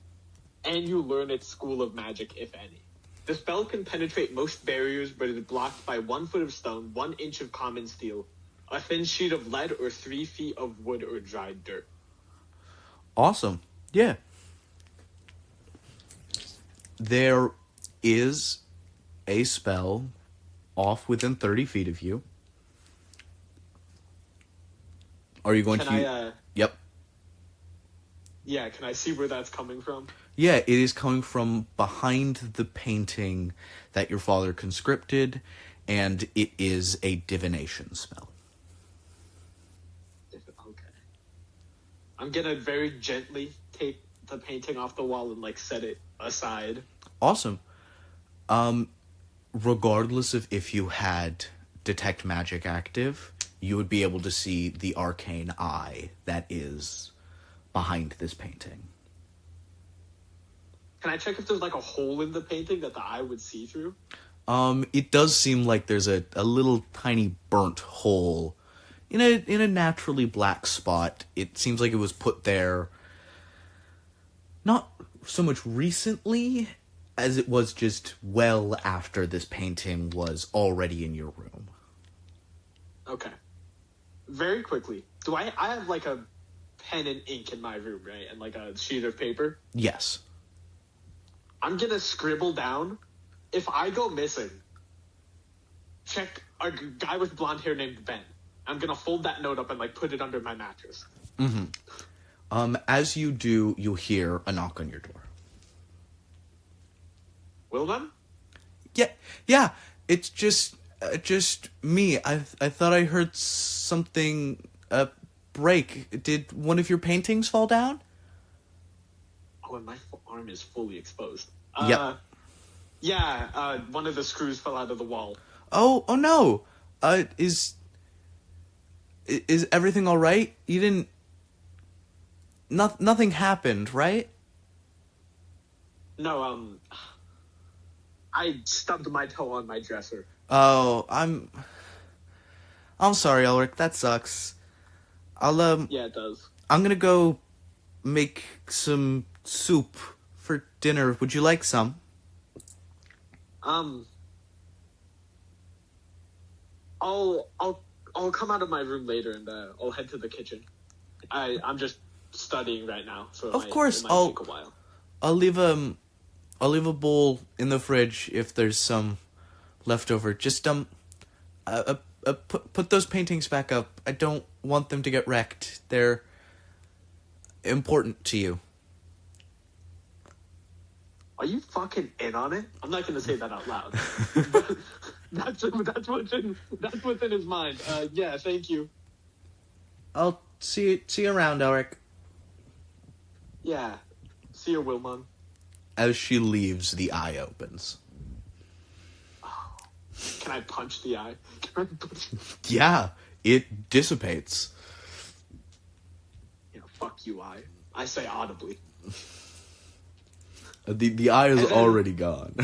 and you learn its school of magic, if any. The spell can penetrate most barriers, but is blocked by 1 foot of stone, 1 inch of common steel, a thin sheet of lead, or 3 feet of wood or dried dirt. Awesome. Yeah. There is a spell off within 30 feet of you. Are you going to... Yep. Yeah, can I see where that's coming from? Yeah, it is coming from behind the painting that your father conscripted, and it is a divination spell. Okay. I'm gonna very gently take the painting off the wall and, like, set it aside. Awesome. Regardless of if you had Detect Magic active, you would be able to see the arcane eye that is behind this painting. Can I check if there's, like, a hole in the painting that the eye would see through? It does seem like there's a little tiny burnt hole in a naturally black spot. It seems like it was put there not so much recently as it was just well after this painting was already in your room. Okay. Very quickly, I have, like, a pen and ink in my room, right? And, like, a sheet of paper? Yes. I'm gonna scribble down, if I go missing, check a guy with blonde hair named Ben. I'm gonna fold that note up and, like, put it under my mattress. Mm-hmm. As you do, you'll hear a knock on your door. Wilman? Yeah. It's just me. I thought I heard something break. Did one of your paintings fall down? Oh, and my arm is fully exposed. Yep. Yeah, one of the screws fell out of the wall. Oh no. Is everything all right? You didn't... Nothing happened, right? No, I stubbed my toe on my dresser. Oh, I'm sorry, Elric. That sucks. Yeah, it does. I'm gonna go make some soup for dinner. Would you like some? I'll come out of my room later and I'll head to the kitchen. I'm just studying right now, so Of course, it might take a while. I'll leave a bowl in the fridge if there's some left over. Just put those paintings back up. I don't want them to get wrecked. They're important to you. Are you fucking in on it? I'm not gonna say that out loud. But that's what's in his mind. Yeah, thank you. I'll see you around, Elric. Yeah. See you, Wilmon. As she leaves, the eye opens. Can I punch the eye? Yeah, it dissipates. Yeah, fuck you, eye. I say audibly. The eye is already gone.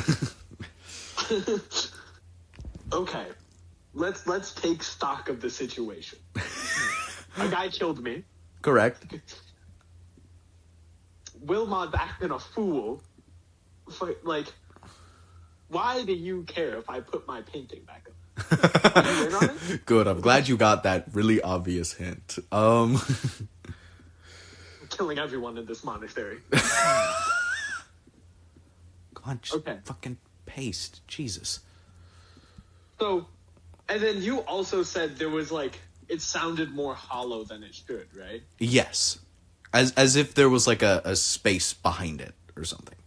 Okay, let's take stock of the situation. A guy killed me. Correct. Wilmot's acting a fool. Like, why do you care if I put my painting back up? Are you in on it? Good. I'm glad you got that really obvious hint. Killing everyone in this monastery. Come on, just Okay. fucking paste. Jesus. So, and then you also said there was like it sounded more hollow than it should, right? Yes. As if there was like a space behind it or something.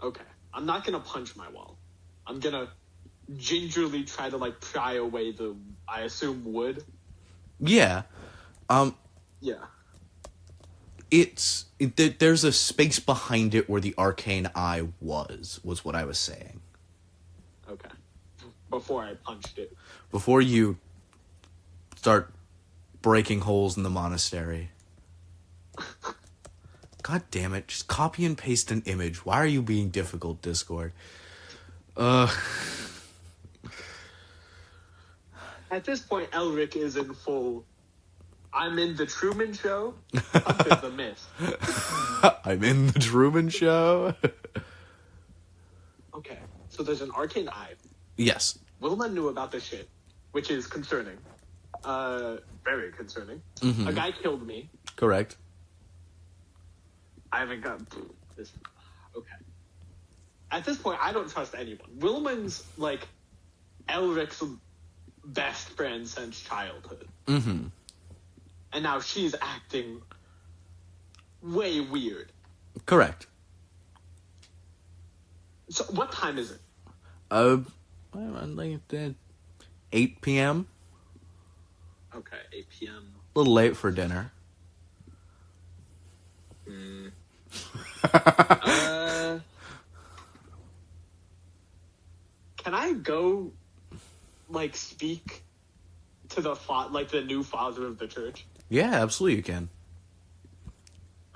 Okay. I'm not gonna punch my wall. I'm gonna gingerly try to like pry away the, I assume, wood. Yeah. Yeah. There's a space behind it where the arcane eye was what I was saying. Okay. Before I punched it. Before you start breaking holes in the monastery. God damn it, just copy and paste an image. Why are you being difficult, Discord? At this point, Elric is in full, I'm in the Truman Show, up in the mist. I'm in the Truman Show. Okay, so there's an arcane eye. Yes. Wilma knew about this shit, which is concerning. Very concerning. Mm-hmm. A guy killed me. Correct. I haven't got this. Okay. At this point, I don't trust anyone. Wilman's, like, Elric's best friend since childhood. Mm-hmm. And now she's acting way weird. Correct. So, what time is it? Like 8 p.m. Okay, 8 p.m. A little late for dinner. Can I go, like, speak to the the new father of the church? Yeah, absolutely you can.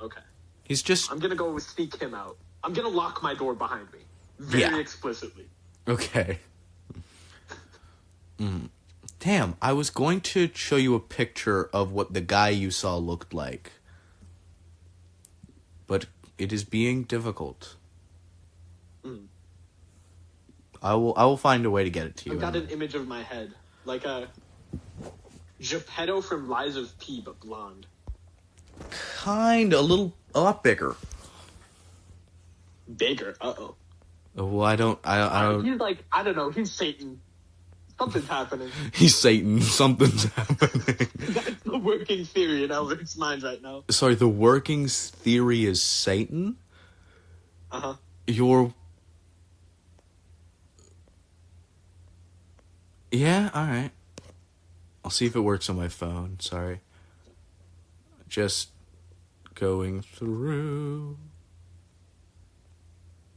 Okay. He's just... I'm gonna go seek him out. I'm gonna lock my door behind me. Very Yeah. explicitly. Okay. Damn, I was going to show you a picture of what the guy you saw looked like. But it is being difficult. I will find a way to get it to you. I've got an image of my head. Like a Geppetto from Lies of P, but blonde. A lot bigger. Bigger. Uh-oh. Well, I don't... He's like, I don't know, he's Satan. Something's happening. He's Satan. Something's happening. That's the working theory in Elric's mind right now. Sorry, the working theory is Satan? Uh-huh. You're... Yeah, alright. I'll see if it works on my phone. Sorry. Just going through...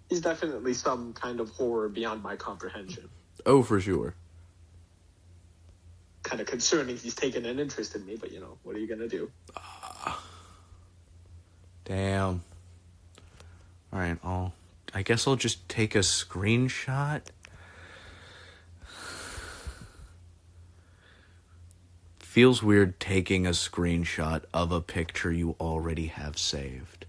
He's definitely some kind of horror beyond my comprehension. Oh, for sure. Kind of concerning he's taken an interest in me, but, you know, what are you gonna do? Damn. Alright, I guess I'll just take a screenshot. Feels weird taking a screenshot of a picture you already have saved.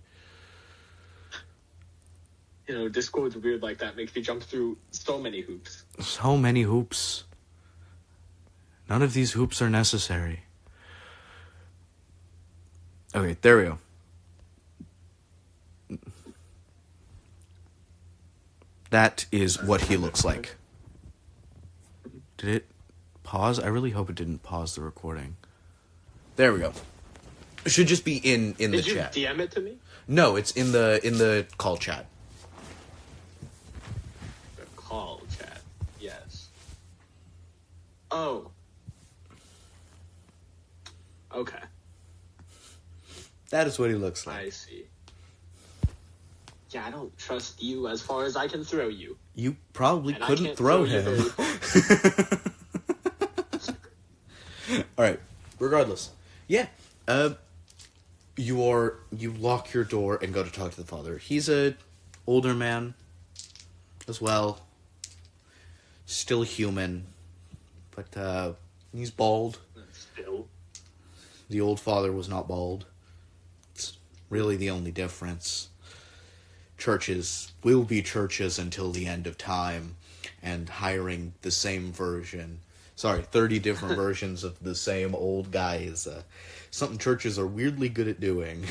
You know, Discord's weird like that. Makes me jump through so many hoops. So many hoops. None of these hoops are necessary. Okay, there we go. That is what he looks like. Did it pause? I really hope it didn't pause the recording. There we go. It should just be in the chat. Did you DM it to me? No, it's in the call chat. The call chat. Yes. Oh. Okay. That is what he looks like. I see. Yeah, I don't trust you as far as I can throw you. You probably And I couldn't can't throw you him. very far. Alright, regardless. Yeah. You lock your door and go to talk to the father. He's a older man as well. Still human. But he's bald. Still. The old father was not bald. It's really the only difference. Churches will be churches until the end of time. and hiring the same version. Sorry, 30 different versions of the same old guy is something churches are weirdly good at doing.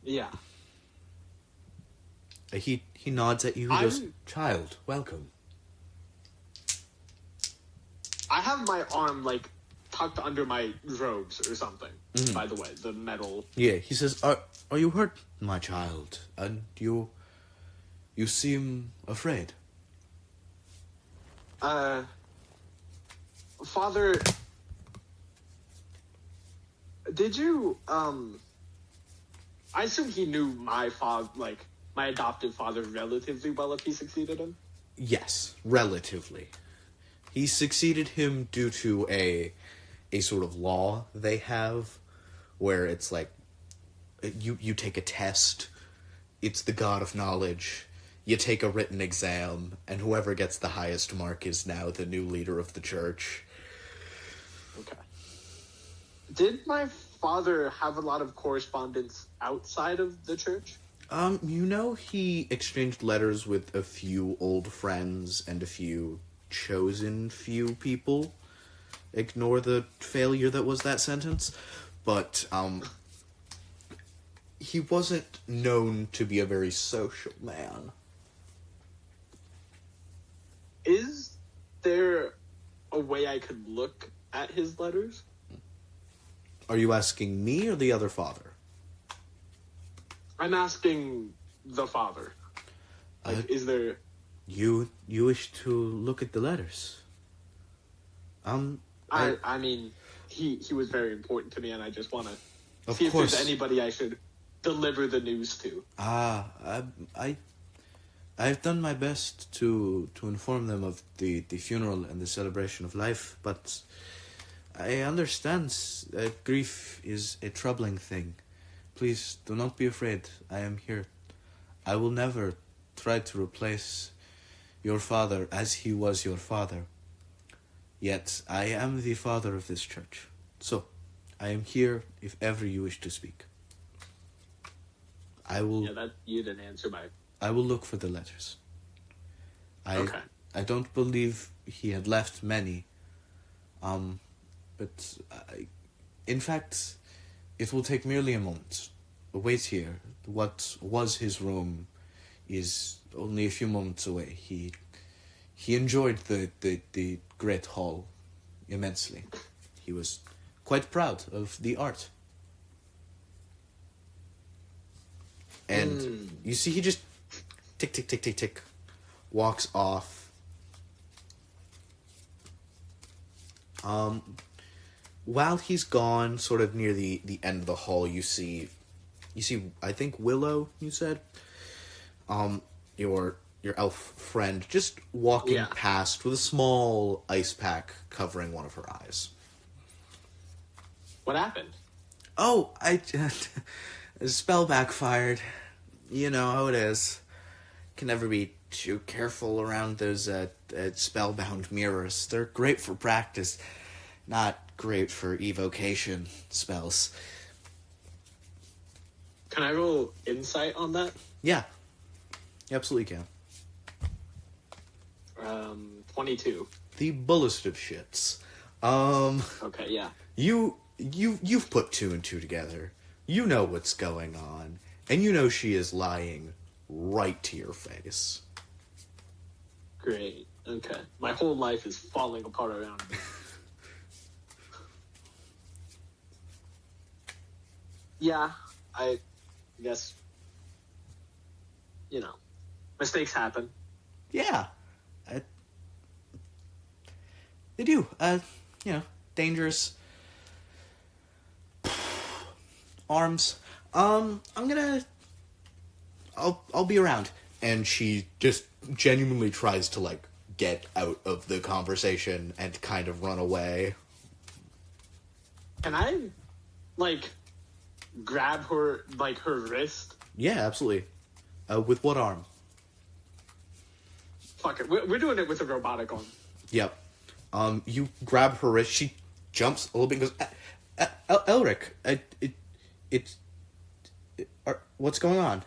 Yeah. He nods at you and goes, "Child, welcome." I have my arm, like, tucked under my robes or something, by the way, the metal. Yeah, he says, are you hurt, my child? And you seem afraid. Father, did you, I assume he knew my father, like, my adopted father relatively well if he succeeded him? Yes, relatively. He succeeded him due to a sort of law they have where it's like you take a test, it's the god of knowledge, you take a written exam, and whoever gets the highest mark is now the new leader of the church. Okay. Did my father have a lot of correspondence outside of the church? He exchanged letters with a few old friends and a few chosen few people. Ignore the failure that was that sentence. But, he wasn't known to be a very social man. Is there a way I could look at his letters? Are you asking me or the other father? I'm asking the father. Like, is there... You wish to look at the letters? I mean, he was very important to me, and I just want to see if course. there's anybody I should deliver the news to. I've done my best to inform them of the funeral and the celebration of life, but I understand grief is a troubling thing. Please do not be afraid. I am here. I will never try to replace your father as he was your father. Yet I am the father of this church. So, I am here if ever you wish to speak. I will... Yeah, you didn't answer my... I will look for the letters. Okay. I don't believe he had left many. But in fact, it will take merely a moment. Wait here. What was his room is only a few moments away. He enjoyed the great hall immensely. He was quite proud of the art. And you see he just tick, tick, tick, tick, tick, walks off. While he's gone, sort of near the end of the hall, you see, I think Willow, you said? Your elf friend just walking past with a small ice pack covering one of her eyes. What happened? Oh, the spell backfired. You know how it is. Can never be too careful around those spellbound mirrors. They're great for practice, not great for evocation spells. Can I roll insight on that? Yeah. You absolutely can. 22. The bullest of shits. Okay, yeah. You've put two and two together. You know what's going on. And you know she is lying right to your face. Great. Okay. My whole life is falling apart around me. Yeah, I guess, mistakes happen. Yeah. They do. Dangerous. Arms. I'll be around. And she just genuinely tries to, get out of the conversation and kind of run away. Can I, grab her, her wrist? Yeah, absolutely. With what arm? Fuck it. We're doing it with a robotic arm. Yep. You grab her wrist. She jumps a little bit and goes, Elric, what's going on?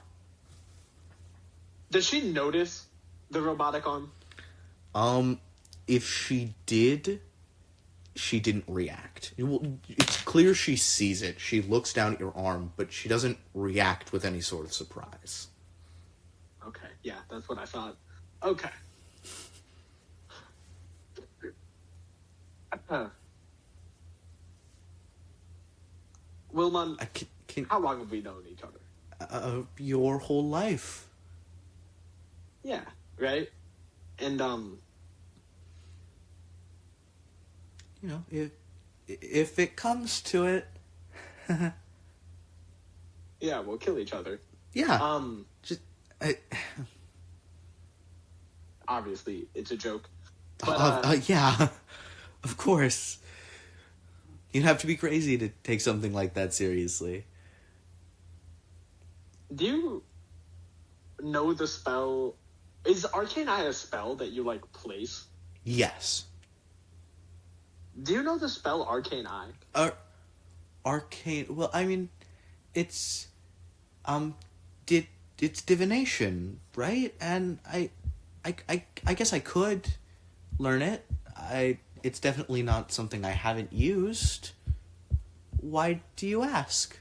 Does she notice the robotic arm? If she did, she didn't react. It's clear she sees it. She looks down at your arm, but she doesn't react with any sort of surprise. Okay, yeah, that's what I thought. Okay. Wilmon, how long have we known each other? Your whole life. Yeah, right? And, you know, if it comes to it, yeah, we'll kill each other. Yeah. Obviously, it's a joke. But, yeah, of course. You'd have to be crazy to take something like that seriously. Do you know the spell? Is Arcane Eye a spell that you, like, place? Yes. Do you know the spell Arcane Eye? Arcane... Well, I mean, it's... It's divination, right? And I guess I could learn it. It's definitely not something I haven't used. Why do you ask?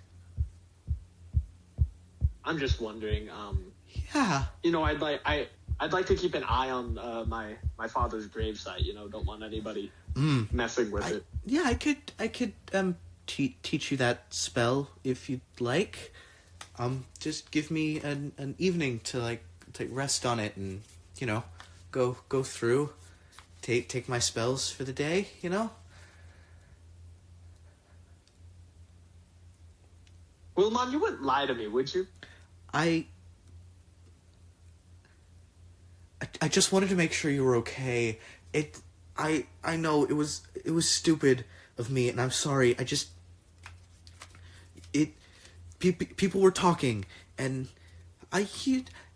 I'm just wondering. Yeah. You know, I'd like to keep an eye on my father's gravesite. You know, don't want anybody messing with it. Yeah, I could teach you that spell if you'd like. Just give me an evening to rest on it and, you know, go through. Take my spells for the day, you know? Wilmon, you wouldn't lie to me, would you? I just wanted to make sure you were okay. I know it was stupid of me, and I'm sorry. People were talking, and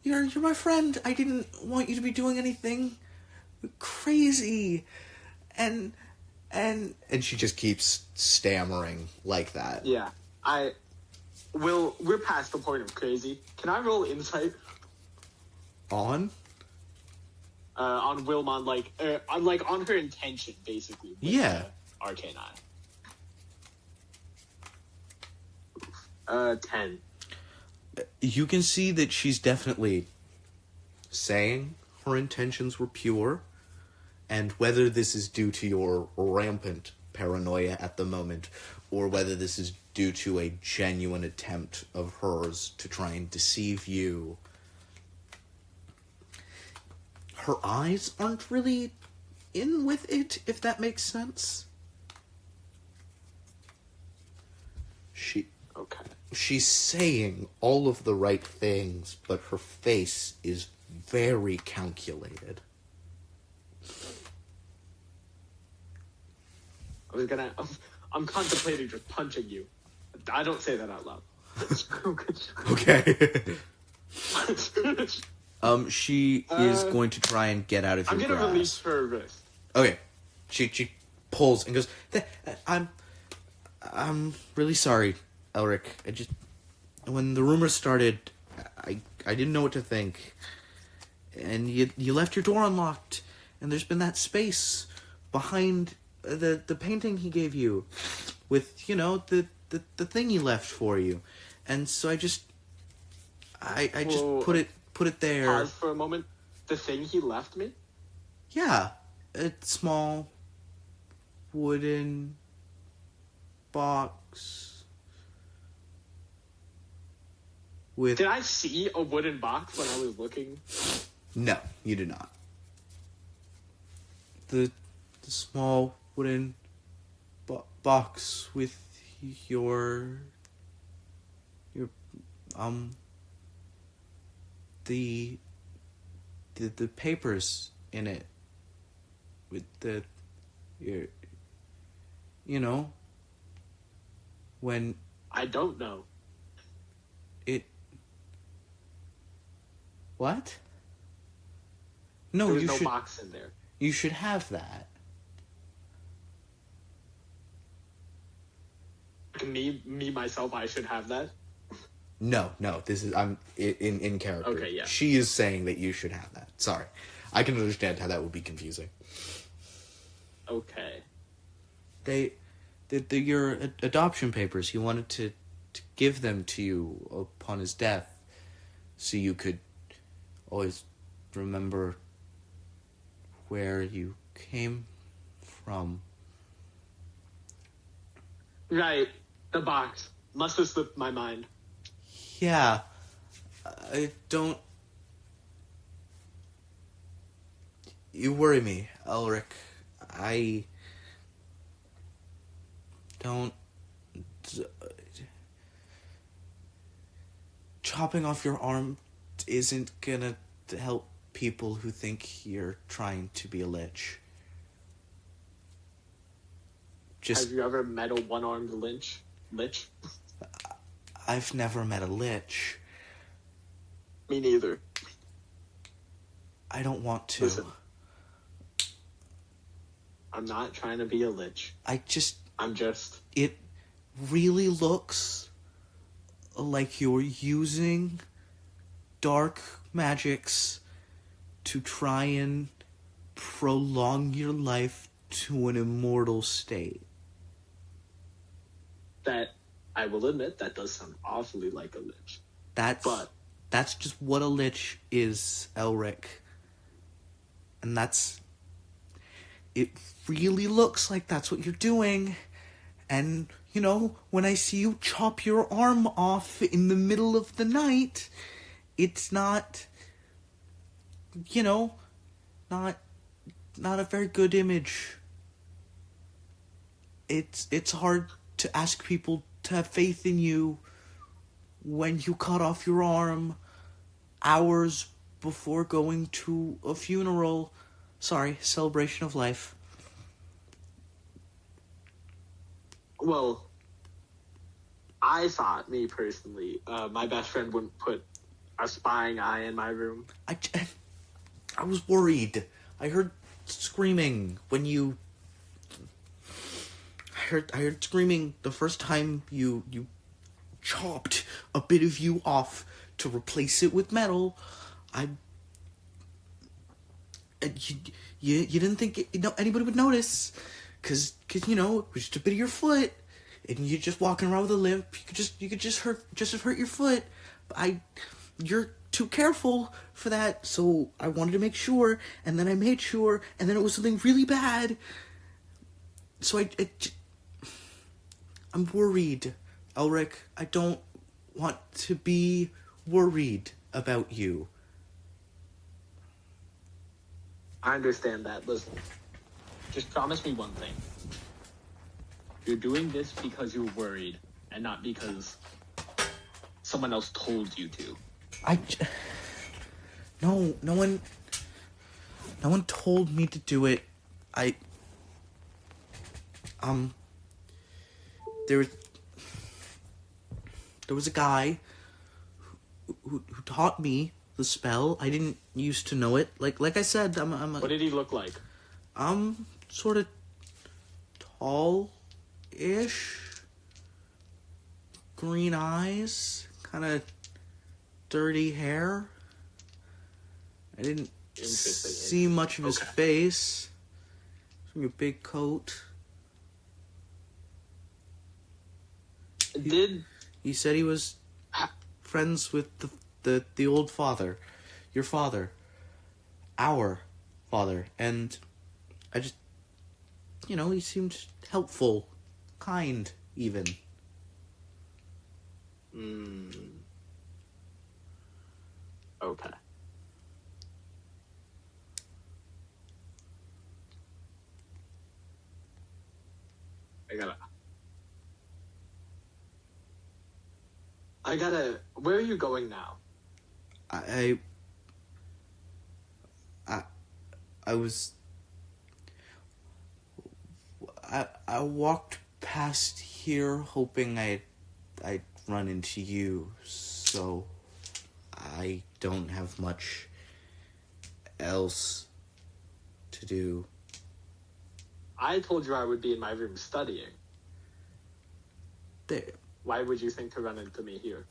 you're my friend. I didn't want you to be doing anything crazy, and she just keeps stammering like that. Yeah, we're past the point of crazy. Can I roll insight on Wilmon, on her intention, basically? With, yeah. Arcane Eye. 10. You can see that she's definitely saying her intentions were pure, and whether this is due to your rampant paranoia at the moment, or whether this is due to a genuine attempt of hers to try and deceive you, her eyes aren't really in with it, if that makes sense. Okay. She's saying all of the right things, but her face is very calculated. I'm contemplating just punching you. I don't say that out loud. Okay. She is going to try and get out of your grasp. I'm gonna release her wrist. Okay. She pulls and goes, I'm really sorry, Elric. When the rumors started, I didn't know what to think. And you left your door unlocked, and there's been that space behind the painting he gave you with, you know, the thing he left for you. And so I just put it there. Pause for a moment. The thing he left me? Yeah. A small wooden box with... Did I see a wooden box when I was looking? No, you did not. The small wooden box with your the papers in it with you know, when I don't know. What? No, There's no box in there. You should have that. Me myself, I should have that. No. This is I'm in character. Okay, yeah. She is saying that you should have that. Sorry. I can understand how that would be confusing. Okay. They're your adoption papers. He wanted to give them to you upon his death, so you could always remember where you came from. Right. The box. Must have slipped my mind. Yeah, I don't. You worry me, Elric. I don't. Chopping off your arm isn't gonna help people who think you're trying to be a lich. Have you ever met a one-armed lich? I've never met a lich. Me neither. I don't want to. Listen. I'm not trying to be a lich. I'm just... It really looks like you're using dark magics to try and prolong your life to an immortal state. That, I will admit, that does sound awfully like a lich. That's just what a lich is, Elric. And it really looks like that's what you're doing. And, when I see you chop your arm off in the middle of the night, it's not, not a very good image. It's hard to ask people to have faith in you when you cut off your arm hours before going to a funeral. Sorry, celebration of life. Well, I thought, me personally, my best friend wouldn't put a spying eye in my room. I was worried. I heard screaming when you... I heard screaming the first time you chopped a bit of you off to replace it with metal. You didn't think anybody would notice, cause it was just a bit of your foot, and you're just walking around with a limp. You could just have hurt your foot. But you're too careful for that, so I wanted to make sure, and then I made sure, and then it was something really bad. So I'm worried, Elric. I don't want to be worried about you. I understand that. Listen, just promise me one thing. You're doing this because you're worried, and not because someone else told you to. No one told me to do it. There was a guy who taught me the spell. I didn't used to know it. Like I said, What did he look like? Sort of tall-ish, green eyes, kind of dirty hair. I didn't see much of his face. From a big coat. He said he was friends with the old father, your father, our father, and I just, he seemed helpful, kind, even. Okay. Where are you going now? I walked past here hoping I'd run into you, so I don't have much else to do. I told you I would be in my room studying. Why would you think to run into me here?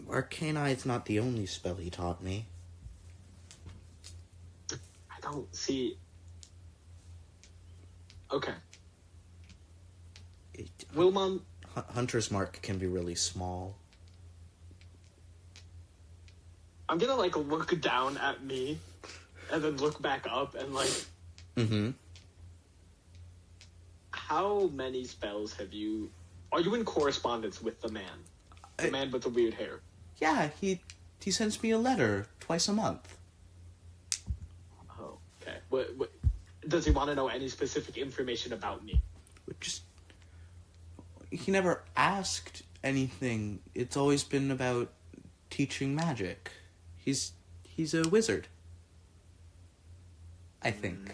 Arcane Eye is not the only spell he taught me. don't see. Okay. Wilmon. Hunter's Mark can be really small. I'm gonna like look down at me, and then look back up and like. Mm-hmm. How many spells have you? Are you in correspondence with the man? The man with the weird hair. Yeah, he sends me a letter twice a month. Oh, okay. What does he want to know any specific information about me? He never asked anything. It's always been about teaching magic. He's a wizard, I think.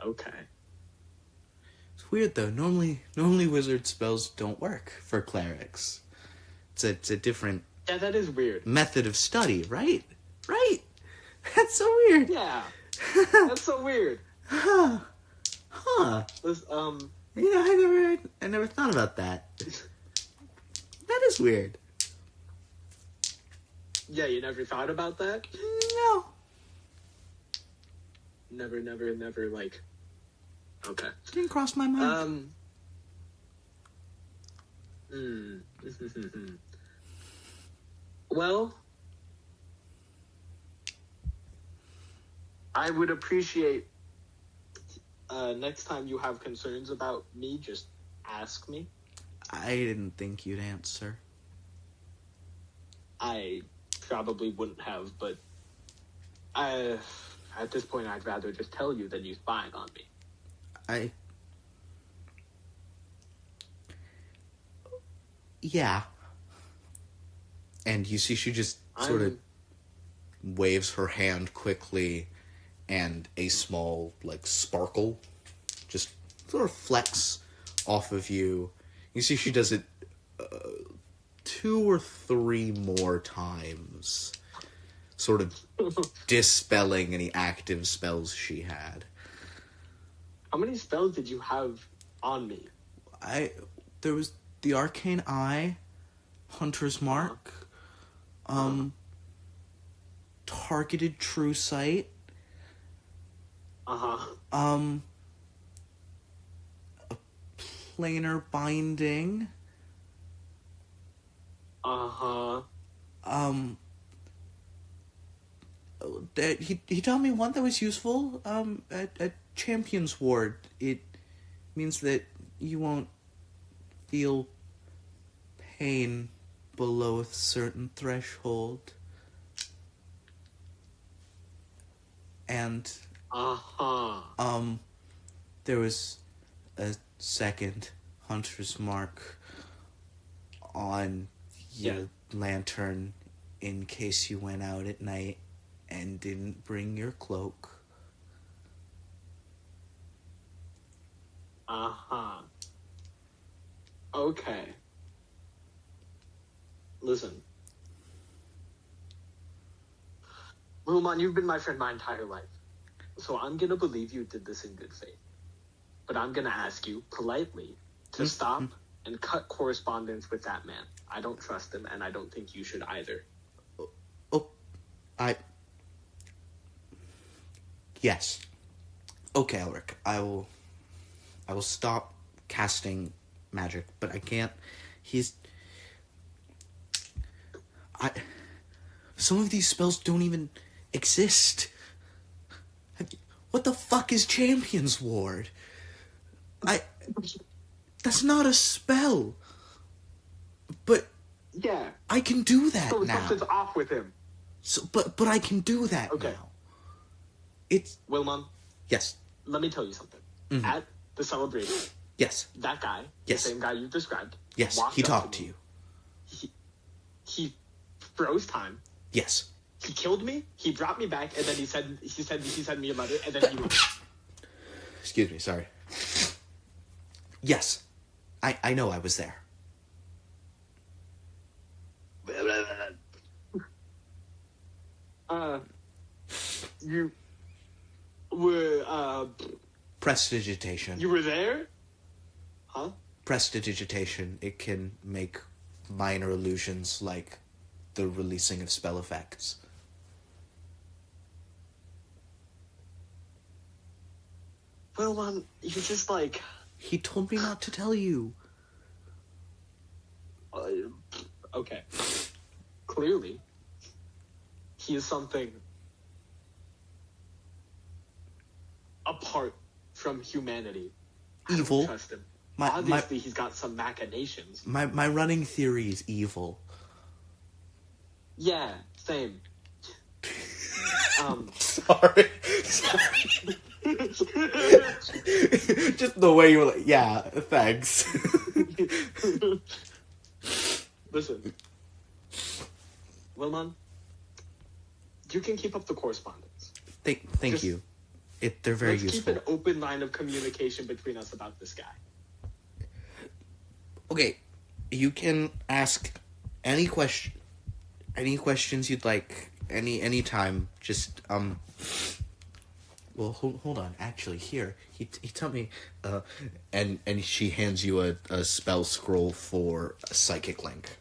Okay. It's weird though. Normally wizard spells don't work for clerics. It's a different Yeah, that is weird. method of study, right? Right. That's so weird. Yeah. That's so weird. Huh. This, I never thought about that. That is weird. Yeah, you never thought about that? No. Never, like... Okay. Didn't cross my mind. Well, I would appreciate next time you have concerns about me, just ask me. I didn't think you'd answer. I probably wouldn't have, but at this point I'd rather just tell you than you spying on me. Yeah. And you see she just sort of waves her hand quickly, and a small, like, sparkle just sort of flecks off of you. You see she does it 2 or 3 more times, sort of dispelling any active spells she had. How many spells did you have on me? There was the Arcane Eye, Hunter's Mark, Targeted True Sight, a Planar Binding, he told me one that was useful, at Champion's Ward. It means that you won't feel pain below a certain threshold. And there was a second Hunter's Mark on your lantern in case you went out at night and didn't bring your cloak. Okay. Listen. Ruman, you've been my friend my entire life. So I'm gonna believe you did this in good faith. But I'm gonna ask you, politely, to stop and cut correspondence with that man. I don't trust him, and I don't think you should either. Yes. Okay, Elric. I will stop casting magic, but I can't. Some of these spells don't even exist. What the fuck is Champion's Ward? That's not a spell. But yeah, I can do that so now. Something's off with him. So, but I can do that now. It's Wilmon. Yes. Let me tell you something. At the celebration, Yes. that guy, Yes. the same guy you described, Yes. walked He up talked to to me. you. He froze time. Yes. He killed me. He brought me back, and then he sent me a letter, and then he went. Excuse me. Sorry. Yes. I know I was there. You were Prestidigitation. You were there? Huh? Prestidigitation. It can make minor illusions like the releasing of spell effects. Well, you just like... He told me not to tell you. Okay. Clearly, he is something apart from humanity. Evil. I don't trust him. Obviously, he's got some machinations. My running theory is evil. Yeah, same. Sorry. Just the way you were like, yeah, thanks. Listen. Wilman, you can keep up the correspondence. Thank you. They're very useful. Let's keep an open line of communication between us about this guy. Okay, you can ask any questions you'd like, any time. Just well, hold on. Actually, here he told me, and she hands you a spell scroll for a psychic link.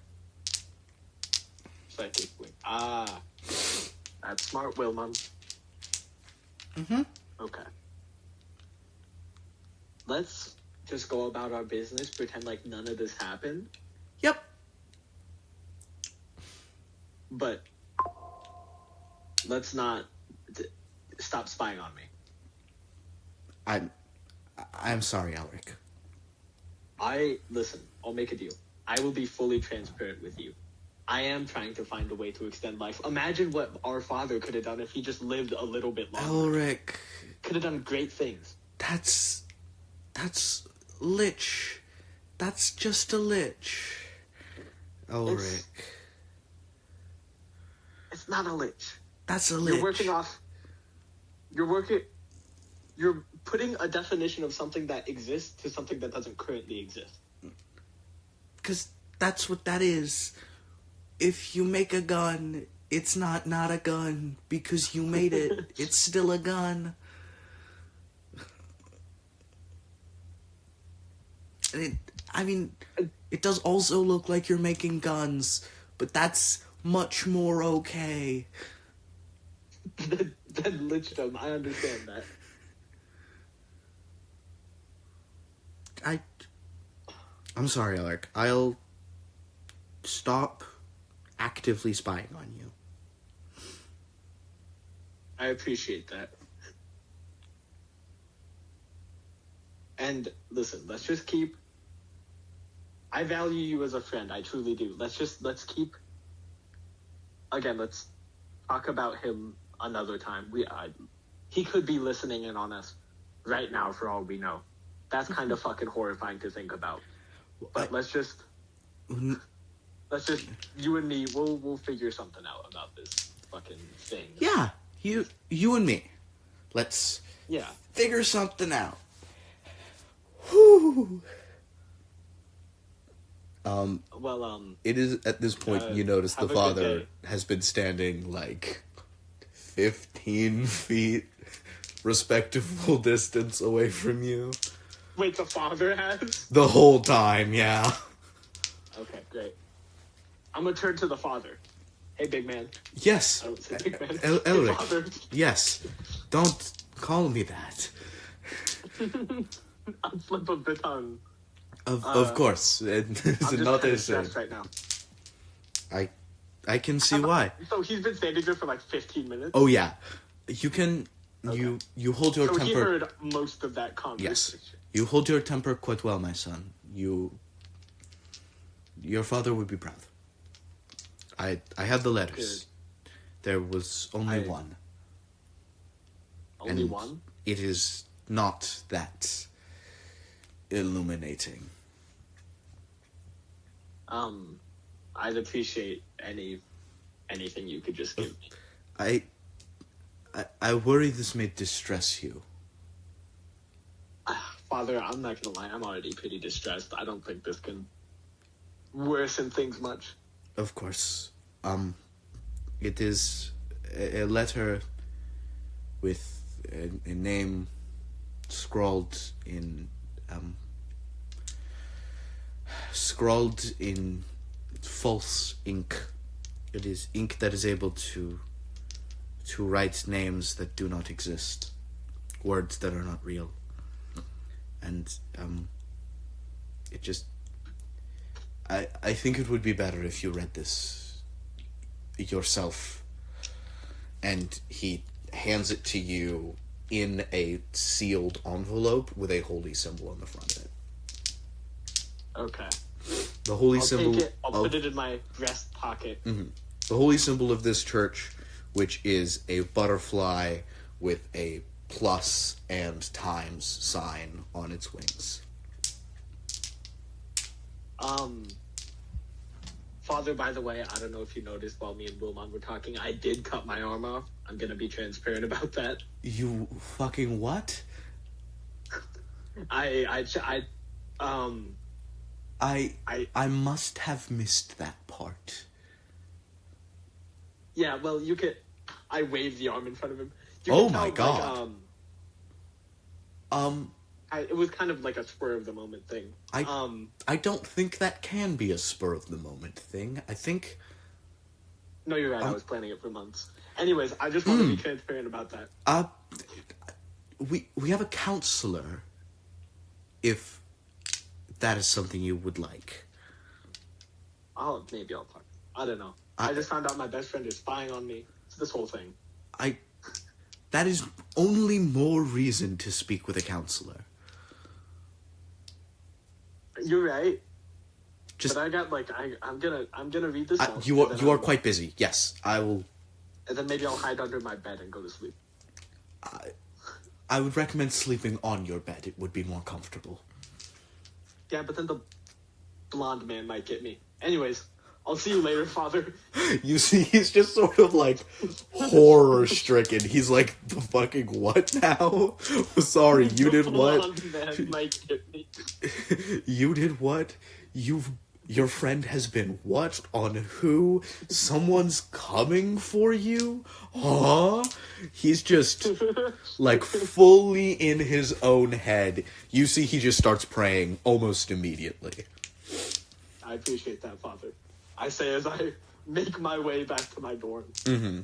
Psychic link. Ah, that's smart, Wilman. Okay. Let's just go about our business, pretend like none of this happened. Yep. But let's not stop spying on me. I'm sorry, Elric. Listen, I'll make a deal. I will be fully transparent with you. I am trying to find a way to extend life. Imagine what our father could have done if he just lived a little bit longer. Elric. Could have done great things. That's lich. That's just a lich. Elric. It's not a lich. That's a lich. You're putting a definition of something that exists to something that doesn't currently exist. Because that's what that is. If you make a gun, it's not a gun. Because you made it, it's still a gun. And it does also look like you're making guns, but that's much more okay. Than lichdom, I understand that. I'm sorry, Elric. I'll stop actively spying on you. I appreciate that. And listen, let's just keep... I value you as a friend, I truly do. Let's keep... Again, let's talk about him another time. He could be listening in on us right now for all we know. That's kind of fucking horrifying to think about. But let's just, you and me, we'll figure something out about this fucking thing. Yeah, you and me. Let's figure something out. Whew. It is at this point you notice the father has been standing like 15 feet respectable distance away from you. Wait, the father has? The whole time, yeah. Okay, great. I'm gonna turn to the father. Hey, big man. Yes. I don't say big man. Elric. Hey, father. Yes. Don't call me that. On slip of the tongue. Of course. It's another stressed right now. I can see why. So he's been standing there for like 15 minutes? Oh, yeah. You can... Okay. You hold your temper... So he heard most of that conversation. Yes. You hold your temper quite well, my son. Your father would be proud. I have the letters. Good. There was only one. Only one? It is not that illuminating. I'd appreciate anything you could just give me. I worry this may distress you. Father, I'm not gonna lie, I'm already pretty distressed. I don't think this can worsen things much. Of course. It is a letter with a name scrawled in false ink It is ink that is able to write names that do not exist, words that are not real. And it just I think it would be better if you read this yourself. And he hands it to you in a sealed envelope with a holy symbol on the front of it. Okay. The holy I'll symbol. take it. I'll put it in my breast pocket. Mm-hmm. The holy symbol of this church, which is a butterfly with a plus and times sign on its wings. Father, by the way, I don't know if you noticed while me and Wilmon were talking, I did cut my arm off. I'm gonna be transparent about that. You fucking what? I must have missed that part. Yeah, well, you could. I waved the arm in front of him. Oh my god. It was kind of like a spur of the moment thing. I don't think that can be a spur of the moment thing. I think. No, you're right. I was planning it for months. Anyways, I just want to be transparent about that. We have a counselor. If that is something you would like. Maybe I'll talk. I don't know. I just found out my best friend is spying on me. It's this whole thing. That is only more reason to speak with a counselor. You're right. But I got I'm gonna read this out. You are quite busy. Yes, I will. And then maybe I'll hide under my bed and go to sleep. I would recommend sleeping on your bed. It would be more comfortable. Yeah, but then the blonde man might get me. Anyways, I'll see you later, Father. You see, he's just sort of like horror-stricken. He's like, the fucking what now? Sorry, you did what? Blonde man might get me. You did what? Your friend has been what? On who? Someone's coming for you? Huh? He's just, like, fully in his own head. You see he just starts praying almost immediately. I appreciate that, Father. I say as I make my way back to my dorm. Mm-hmm.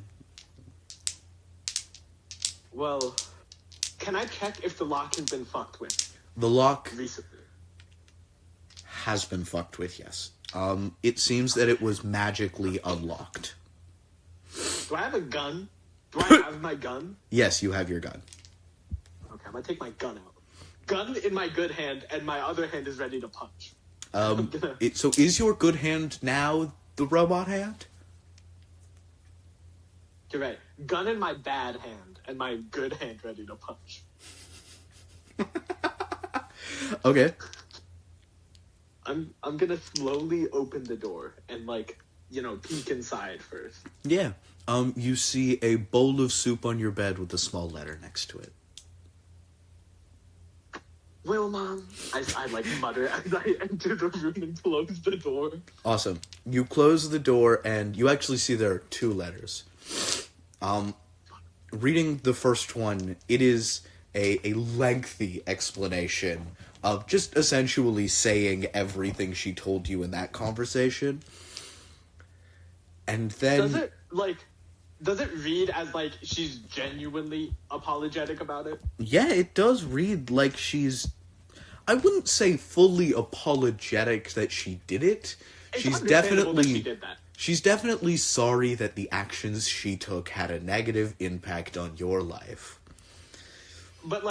Well, can I check if the lock has been fucked with? The lock recently has been fucked with, yes. It seems that it was magically unlocked. Do I have a gun? Do I have my gun? Yes, you have your gun. Okay, I'm gonna take my gun out. Gun in my good hand, and my other hand is ready to punch. So is your good hand now the robot hand? You're right. Gun in my bad hand, and my good hand ready to punch. Okay. I'm gonna slowly open the door and peek inside first. Yeah. You see a bowl of soup on your bed with a small letter next to it. Well, Mom, I mutter as I enter the room and close the door. Awesome. You close the door and you actually see there are two letters. Reading the first one, it is a lengthy explanation of just essentially saying everything she told you in that conversation. And then... Does it read as, she's genuinely apologetic about it? Yeah, it does read like she's... I wouldn't say fully apologetic that she did it. She's definitely... She did that. She's definitely sorry that the actions she took had a negative impact on your life. But,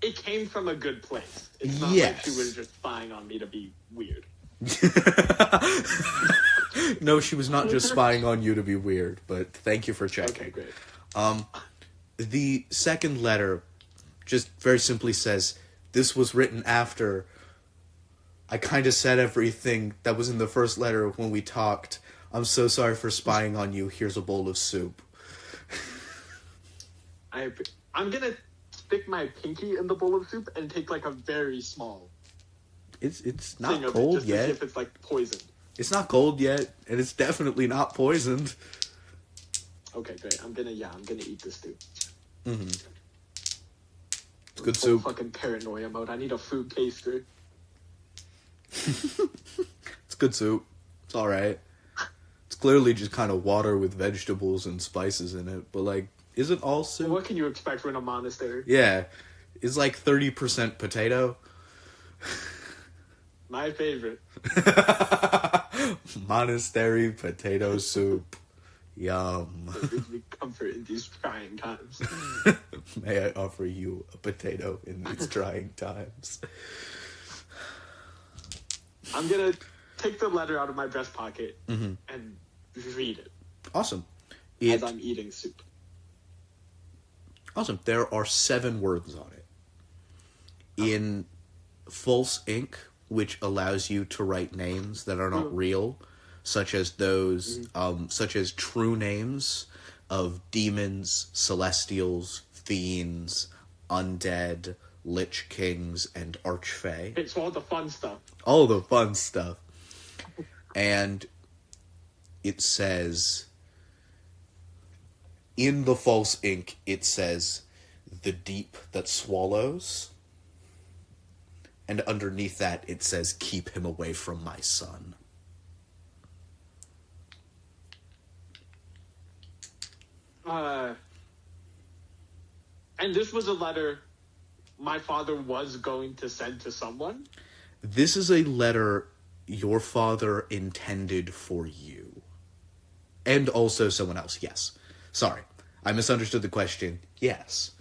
it came from a good place. It's not like she was just spying on me to be weird. No, she was not just spying on you to be weird, but thank you for checking. Okay, great. The second letter just very simply says, this was written after I kind of said everything that was in the first letter when we talked. I'm so sorry for spying on you. Here's a bowl of soup. I'm gonna stick my pinky in the bowl of soup and take a very small. It's not cold yet. To see if it's poisoned. It's not cold yet, and it's definitely not poisoned. Okay, great. I'm gonna eat this too. Mm-hmm. It's good soup. Fucking paranoia mode. I need a food taster. It's good soup. It's alright. It's clearly just kind of water with vegetables and spices in it, but, like, isn't all soup? What can you expect from a monastery? Yeah. It's like 30% potato. My favorite. Monastery potato soup. Yum. It gives me comfort in these trying times. May I offer you a potato in these trying times? I'm gonna take the letter out of my breast pocket Mm-hmm. and read it Awesome. as I'm eating soup. Awesome. There are 7 words on it. In false ink, which allows you to write names that are not real, such as those, such as true names of demons, celestials, fiends, undead, lich kings, and archfey. It's all the fun stuff. All the fun stuff. And it says, in the false ink, it says, the deep that swallows. And underneath that, it says, keep him away from my son. And this was a letter my father was going to send to someone? This is a letter your father intended for you. And also someone else, yes. Sorry, I misunderstood the question. Yes.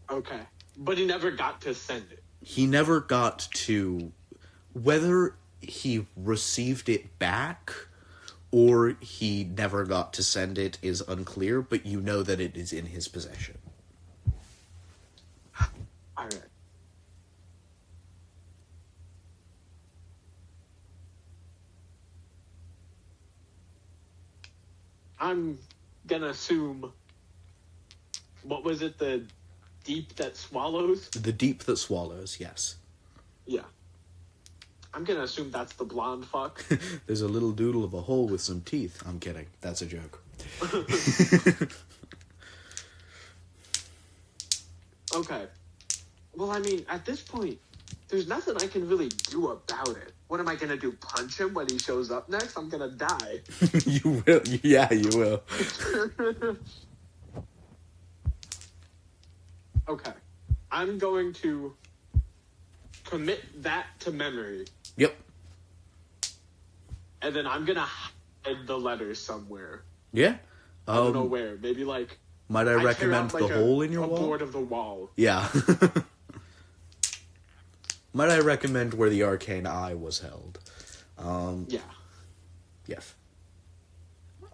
Okay. But he never got to send it. He never got to... Whether he received it back or he never got to send it is unclear, but you know that it is in his possession. Alright. I'm gonna assume... What was it? The deep that swallows? The deep that swallows, yes. Yeah. I'm gonna assume that's the blonde fuck. There's a little doodle of a hole with some teeth. I'm kidding. That's a joke. Okay. Well, I mean, at this point, there's nothing I can really do about it. What am I gonna do? Punch him when he shows up next? I'm gonna die. You will. Yeah, you will. Okay. I'm going to commit that to memory. Yep. And then I'm gonna hide the letters somewhere. Yeah. I don't know where. Maybe like... Might I tear recommend out, like, the hole in your a wall? board of the wall. Yeah. Might I recommend where the arcane eye was held? Yeah. Yes.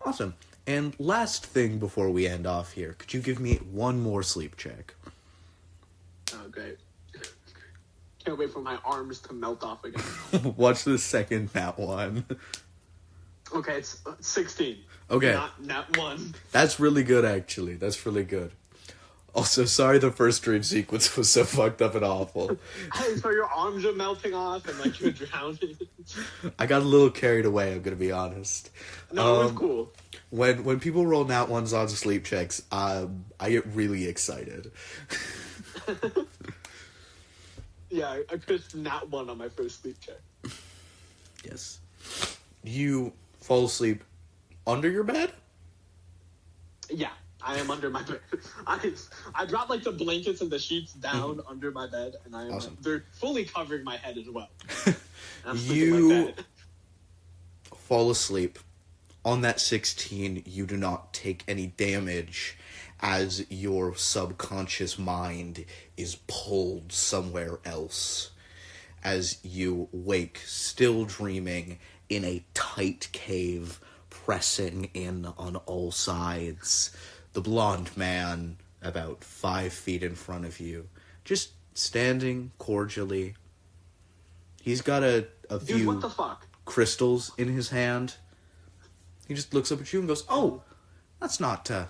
Awesome. And last thing before we end off here, could you give me one more sleep check? Oh, great. Can't wait for my arms to melt off again. Watch the second nat one. Okay, it's 16. Okay. Not nat 1. That's really good, actually. That's really good. Also, sorry the first dream sequence was so fucked up and awful. Hey, so your arms are melting off and like you're drowning. I got a little carried away, I'm gonna be honest. No, it was cool. When people roll nat ones on sleep checks, I get really excited. Yeah, I pushed nat 1 on my first sleep check. Yes. You fall asleep under your bed? Yeah, I am under my bed. I brought like the blankets and the sheets down under my bed, and I am Awesome. they're fully covering my head as well. And I'm sleeping You like that. fall asleep. On that 16, you do not take any damage as your subconscious mind is pulled somewhere else. As you wake, still dreaming, in a tight cave, pressing in on all sides. The blonde man, about 5 feet in front of you, just standing cordially. He's got a Dude, few what the fuck? crystals in his hand. He just looks up at you and goes, "Oh, that's not, your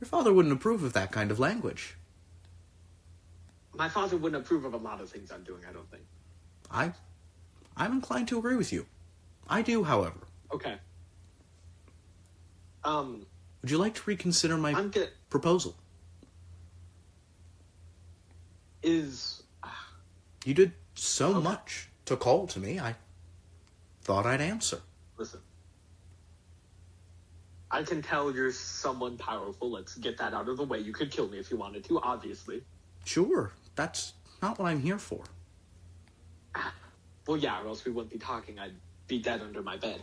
father wouldn't approve of that kind of language." My father wouldn't approve of a lot of things I'm doing, I don't think. I'm inclined to agree with you. I do, however. Okay. Would you like to reconsider my I'm good. proposal? Is... You did so much to call to me, I thought I'd answer. Listen. I can tell you're someone powerful. Let's get that out of the way. You could kill me if you wanted to, obviously. Sure, that's not what I'm here for. Well, yeah, or else we wouldn't be talking. I'd be dead under my bed.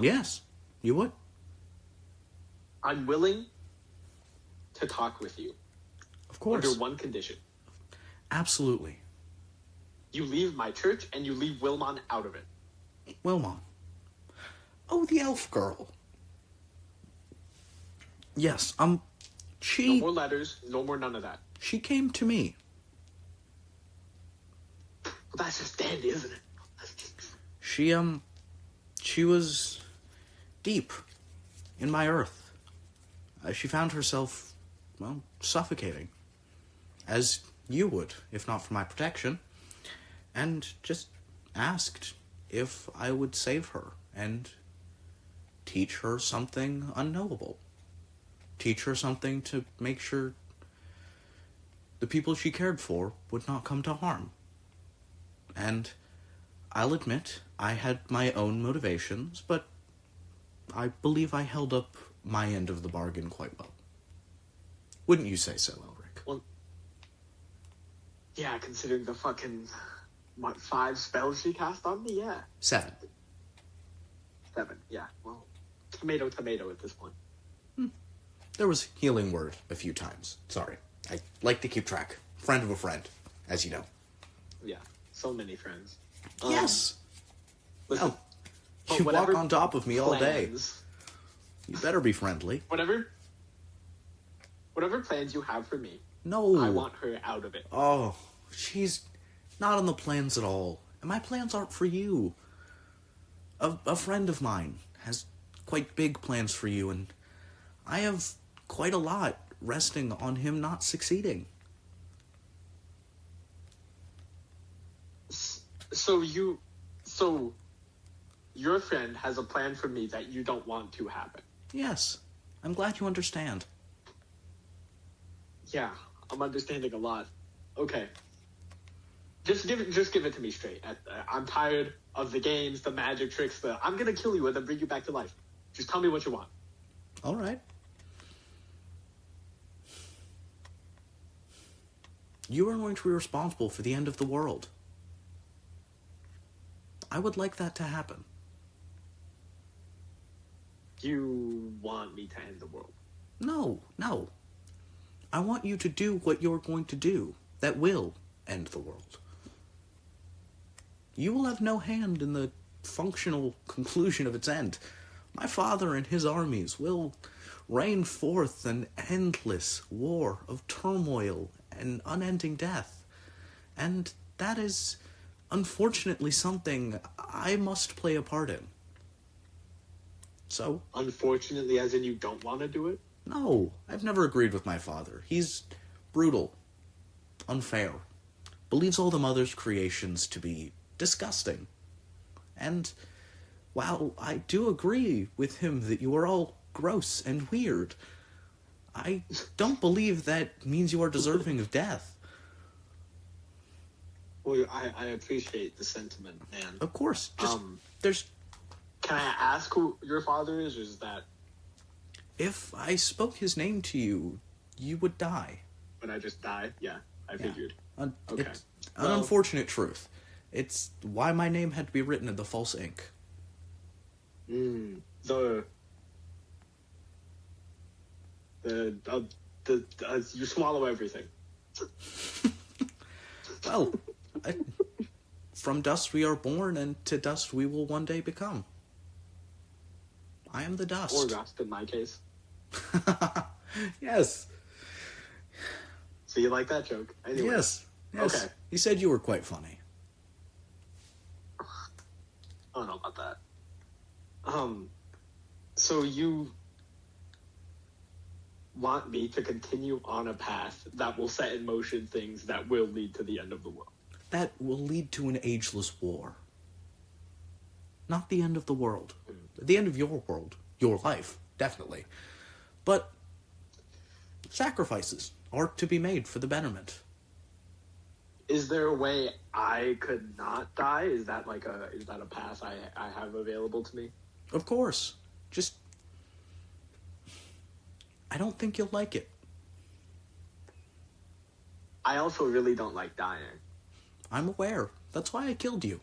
Yes, you would. I'm willing to talk with you. Of course. Under one condition. Absolutely. You leave my church and you leave Wilmon out of it. Wilmon. Oh, the elf girl. Yes, she... No more letters, no more none of that. She came to me. Well, that's just dandy, isn't it? She was deep in my earth. She found herself, well, suffocating. As you would, if not for my protection. And just asked if I would save her and teach her something unknowable. Teach her something to make sure the people she cared for would not come to harm. And I'll admit, I had my own motivations, but I believe I held up my end of the bargain quite well. Wouldn't you say so, Elric? Well, yeah, considering the fucking, 5 spells she cast on me? Yeah. 7. 7, yeah. Well, tomato at this point. There was healing word a few times. Sorry. I like to keep track. Friend of a friend, as you know. Yeah, so many friends. Yes! Listen, You walk on top of me all day. You better be friendly. Whatever plans you have for me, No. I want her out of it. Oh, she's not on the plans at all. And my plans aren't for you. A friend of mine has quite big plans for you, and I have quite a lot resting on him not succeeding. So your friend has a plan for me that you don't want to happen. Yes. I'm glad you understand. Yeah, I'm understanding a lot. Okay. Just give it to me straight. I'm tired of the games, the magic tricks, I'm gonna kill you and then bring you back to life. Just tell me what you want. All right. You are going to be responsible for the end of the world. I would like that to happen. You want me to end the world? No. I want you to do what you're going to do that will end the world. You will have no hand in the functional conclusion of its end. My father and his armies will rain forth an endless war of turmoil and unending death. And that is, unfortunately, something I must play a part in. So? Unfortunately, as in you don't want to do it? No, I've never agreed with my father. He's brutal, unfair, believes all the mother's creations to be disgusting. And while I do agree with him that you are all gross and weird, I don't believe that means you are deserving of death. Well, I appreciate the sentiment, man. Of course, there's... Can I ask who your father is, or is that... If I spoke his name to you, you would die. Would I just die? Yeah, I figured. Okay. It's an Well, unfortunate truth. It's why my name had to be written in the false ink. You swallow everything. Well, from dust we are born, and to dust we will one day become. I am the dust. Or rust, in my case. Yes. So you like that joke? Anyway. Yes. Okay. He said you were quite funny. I don't know about that. So you want me to continue on a path that will set in motion things that will lead to the end of the world. That will lead to an ageless war. Not the end of the world. The end of your world. Your life, definitely. But sacrifices are to be made for the betterment. Is there a way I could not die? Is that a path I have available to me? Of course. Just I don't think you'll like it. I also really don't like dying. I'm aware. That's why I killed you.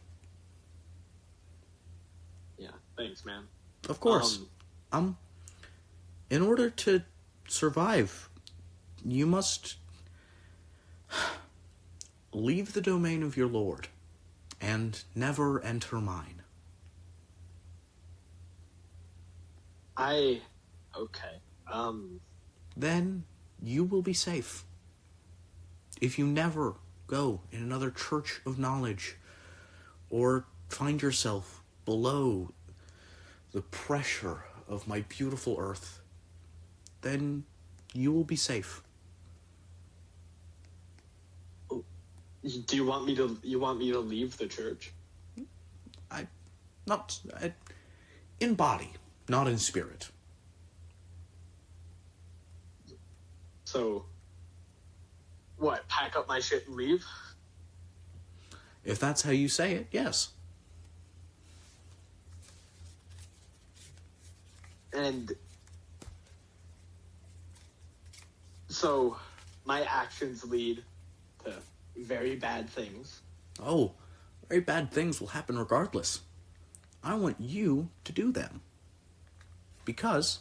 Yeah, thanks, man. Of course. In order to survive, you must leave the domain of your lord and never enter mine. Okay. Then you will be safe. If you never go in another church of knowledge or find yourself below the pressure of my beautiful earth, then you will be safe. Do you want me to leave the church? In body, not in spirit. So, what, pack up my shit and leave? If that's how you say it, yes. And so, my actions lead to very bad things. Oh, very bad things will happen regardless. I want you to do them. Because,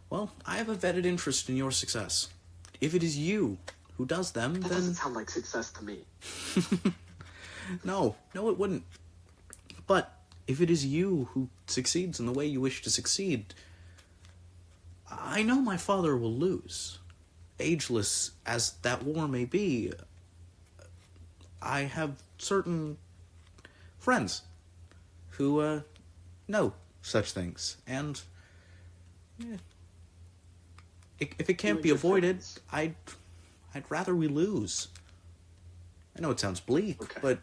well, I have a vetted interest in your success. If it is you who does them, That then... doesn't sound like success to me. No, it wouldn't. But if it is you who succeeds in the way you wish to succeed, I know my father will lose. Ageless as that war may be, I have certain friends who know such things, and if it can't be avoided, I'd rather we lose. I know it sounds bleak, Okay. but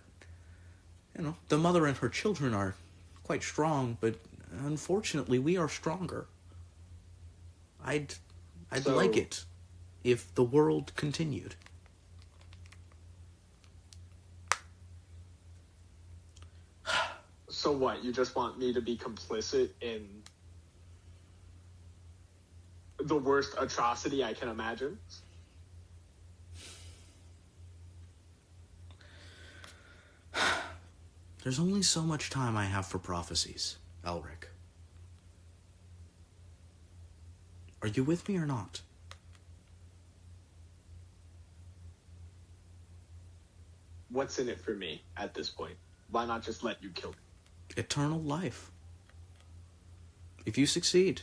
the mother and her children are quite strong, but unfortunately we are stronger. I'd like it if the world continued. So what, you just want me to be complicit in the worst atrocity I can imagine? There's only so much time I have for prophecies, Elric. Are you with me or not? What's in it for me at this point? Why not just let you kill me? Eternal life. If you succeed,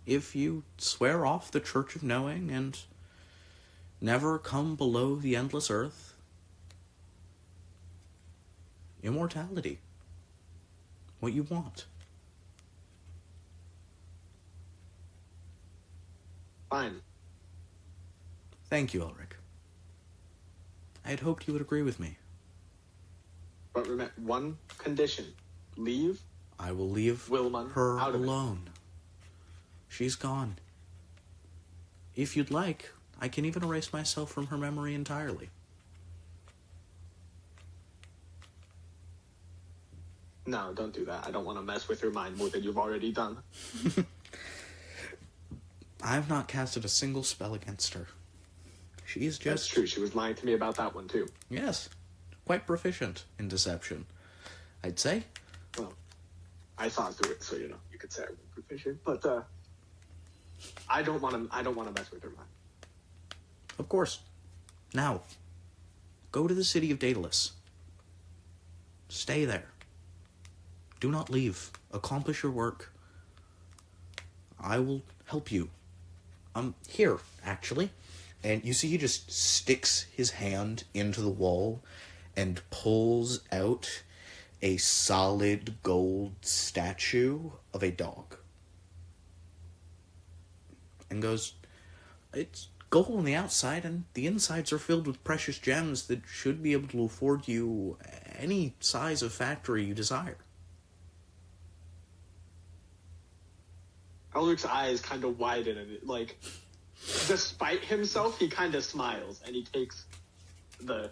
if you swear off the Church of Knowing and never come below the endless earth, immortality. What you want. Fine. Thank you, Elric. I had hoped you would agree with me. But remember, one condition. Leave I will leave Wilma her out of it. alone. She's gone. If you'd like, I can even erase myself from her memory entirely. No, don't do that. I don't want to mess with your mind more than you've already done. I have not casted a single spell against her. She is just... That's true. She was lying to me about that one, too. Yes. Quite proficient in deception, I'd say. Well, I thought through it, so, you could say I was proficient. But, I don't want to mess with her mind. Of course. Now, go to the city of Daedalus. Stay there. Do not leave. Accomplish your work. I will help you. Here, actually. And you see he just sticks his hand into the wall and pulls out a solid gold statue of a dog. And goes, it's gold on the outside, and the insides are filled with precious gems that should be able to afford you any size of factory you desire. Elric's eyes kind of widen, and despite himself, he kind of smiles, and he takes the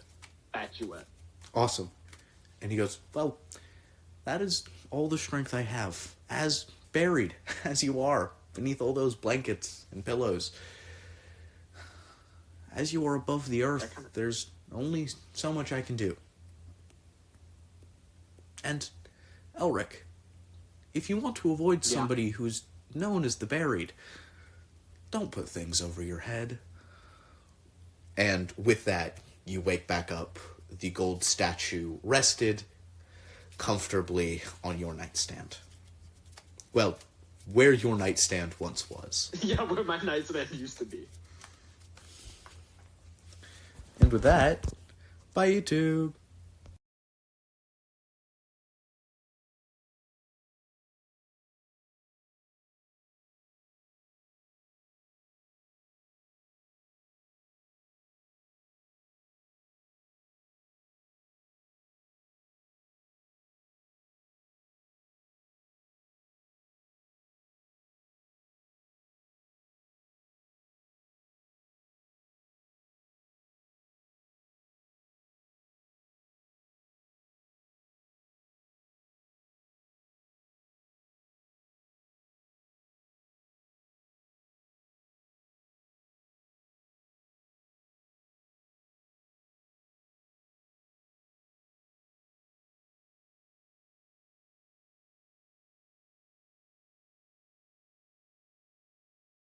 statuette. Awesome. And he goes, well, that is all the strength I have. As buried as you are beneath all those blankets and pillows. As you are above the earth, there's only so much I can do. And, Elric, if you want to avoid somebody who's known as the Buried, don't put things over your head. And with that, you wake back up. The gold statue rested comfortably on your nightstand. Well, where your nightstand once was. Yeah, where my nightstand used to be. And with that, bye YouTube.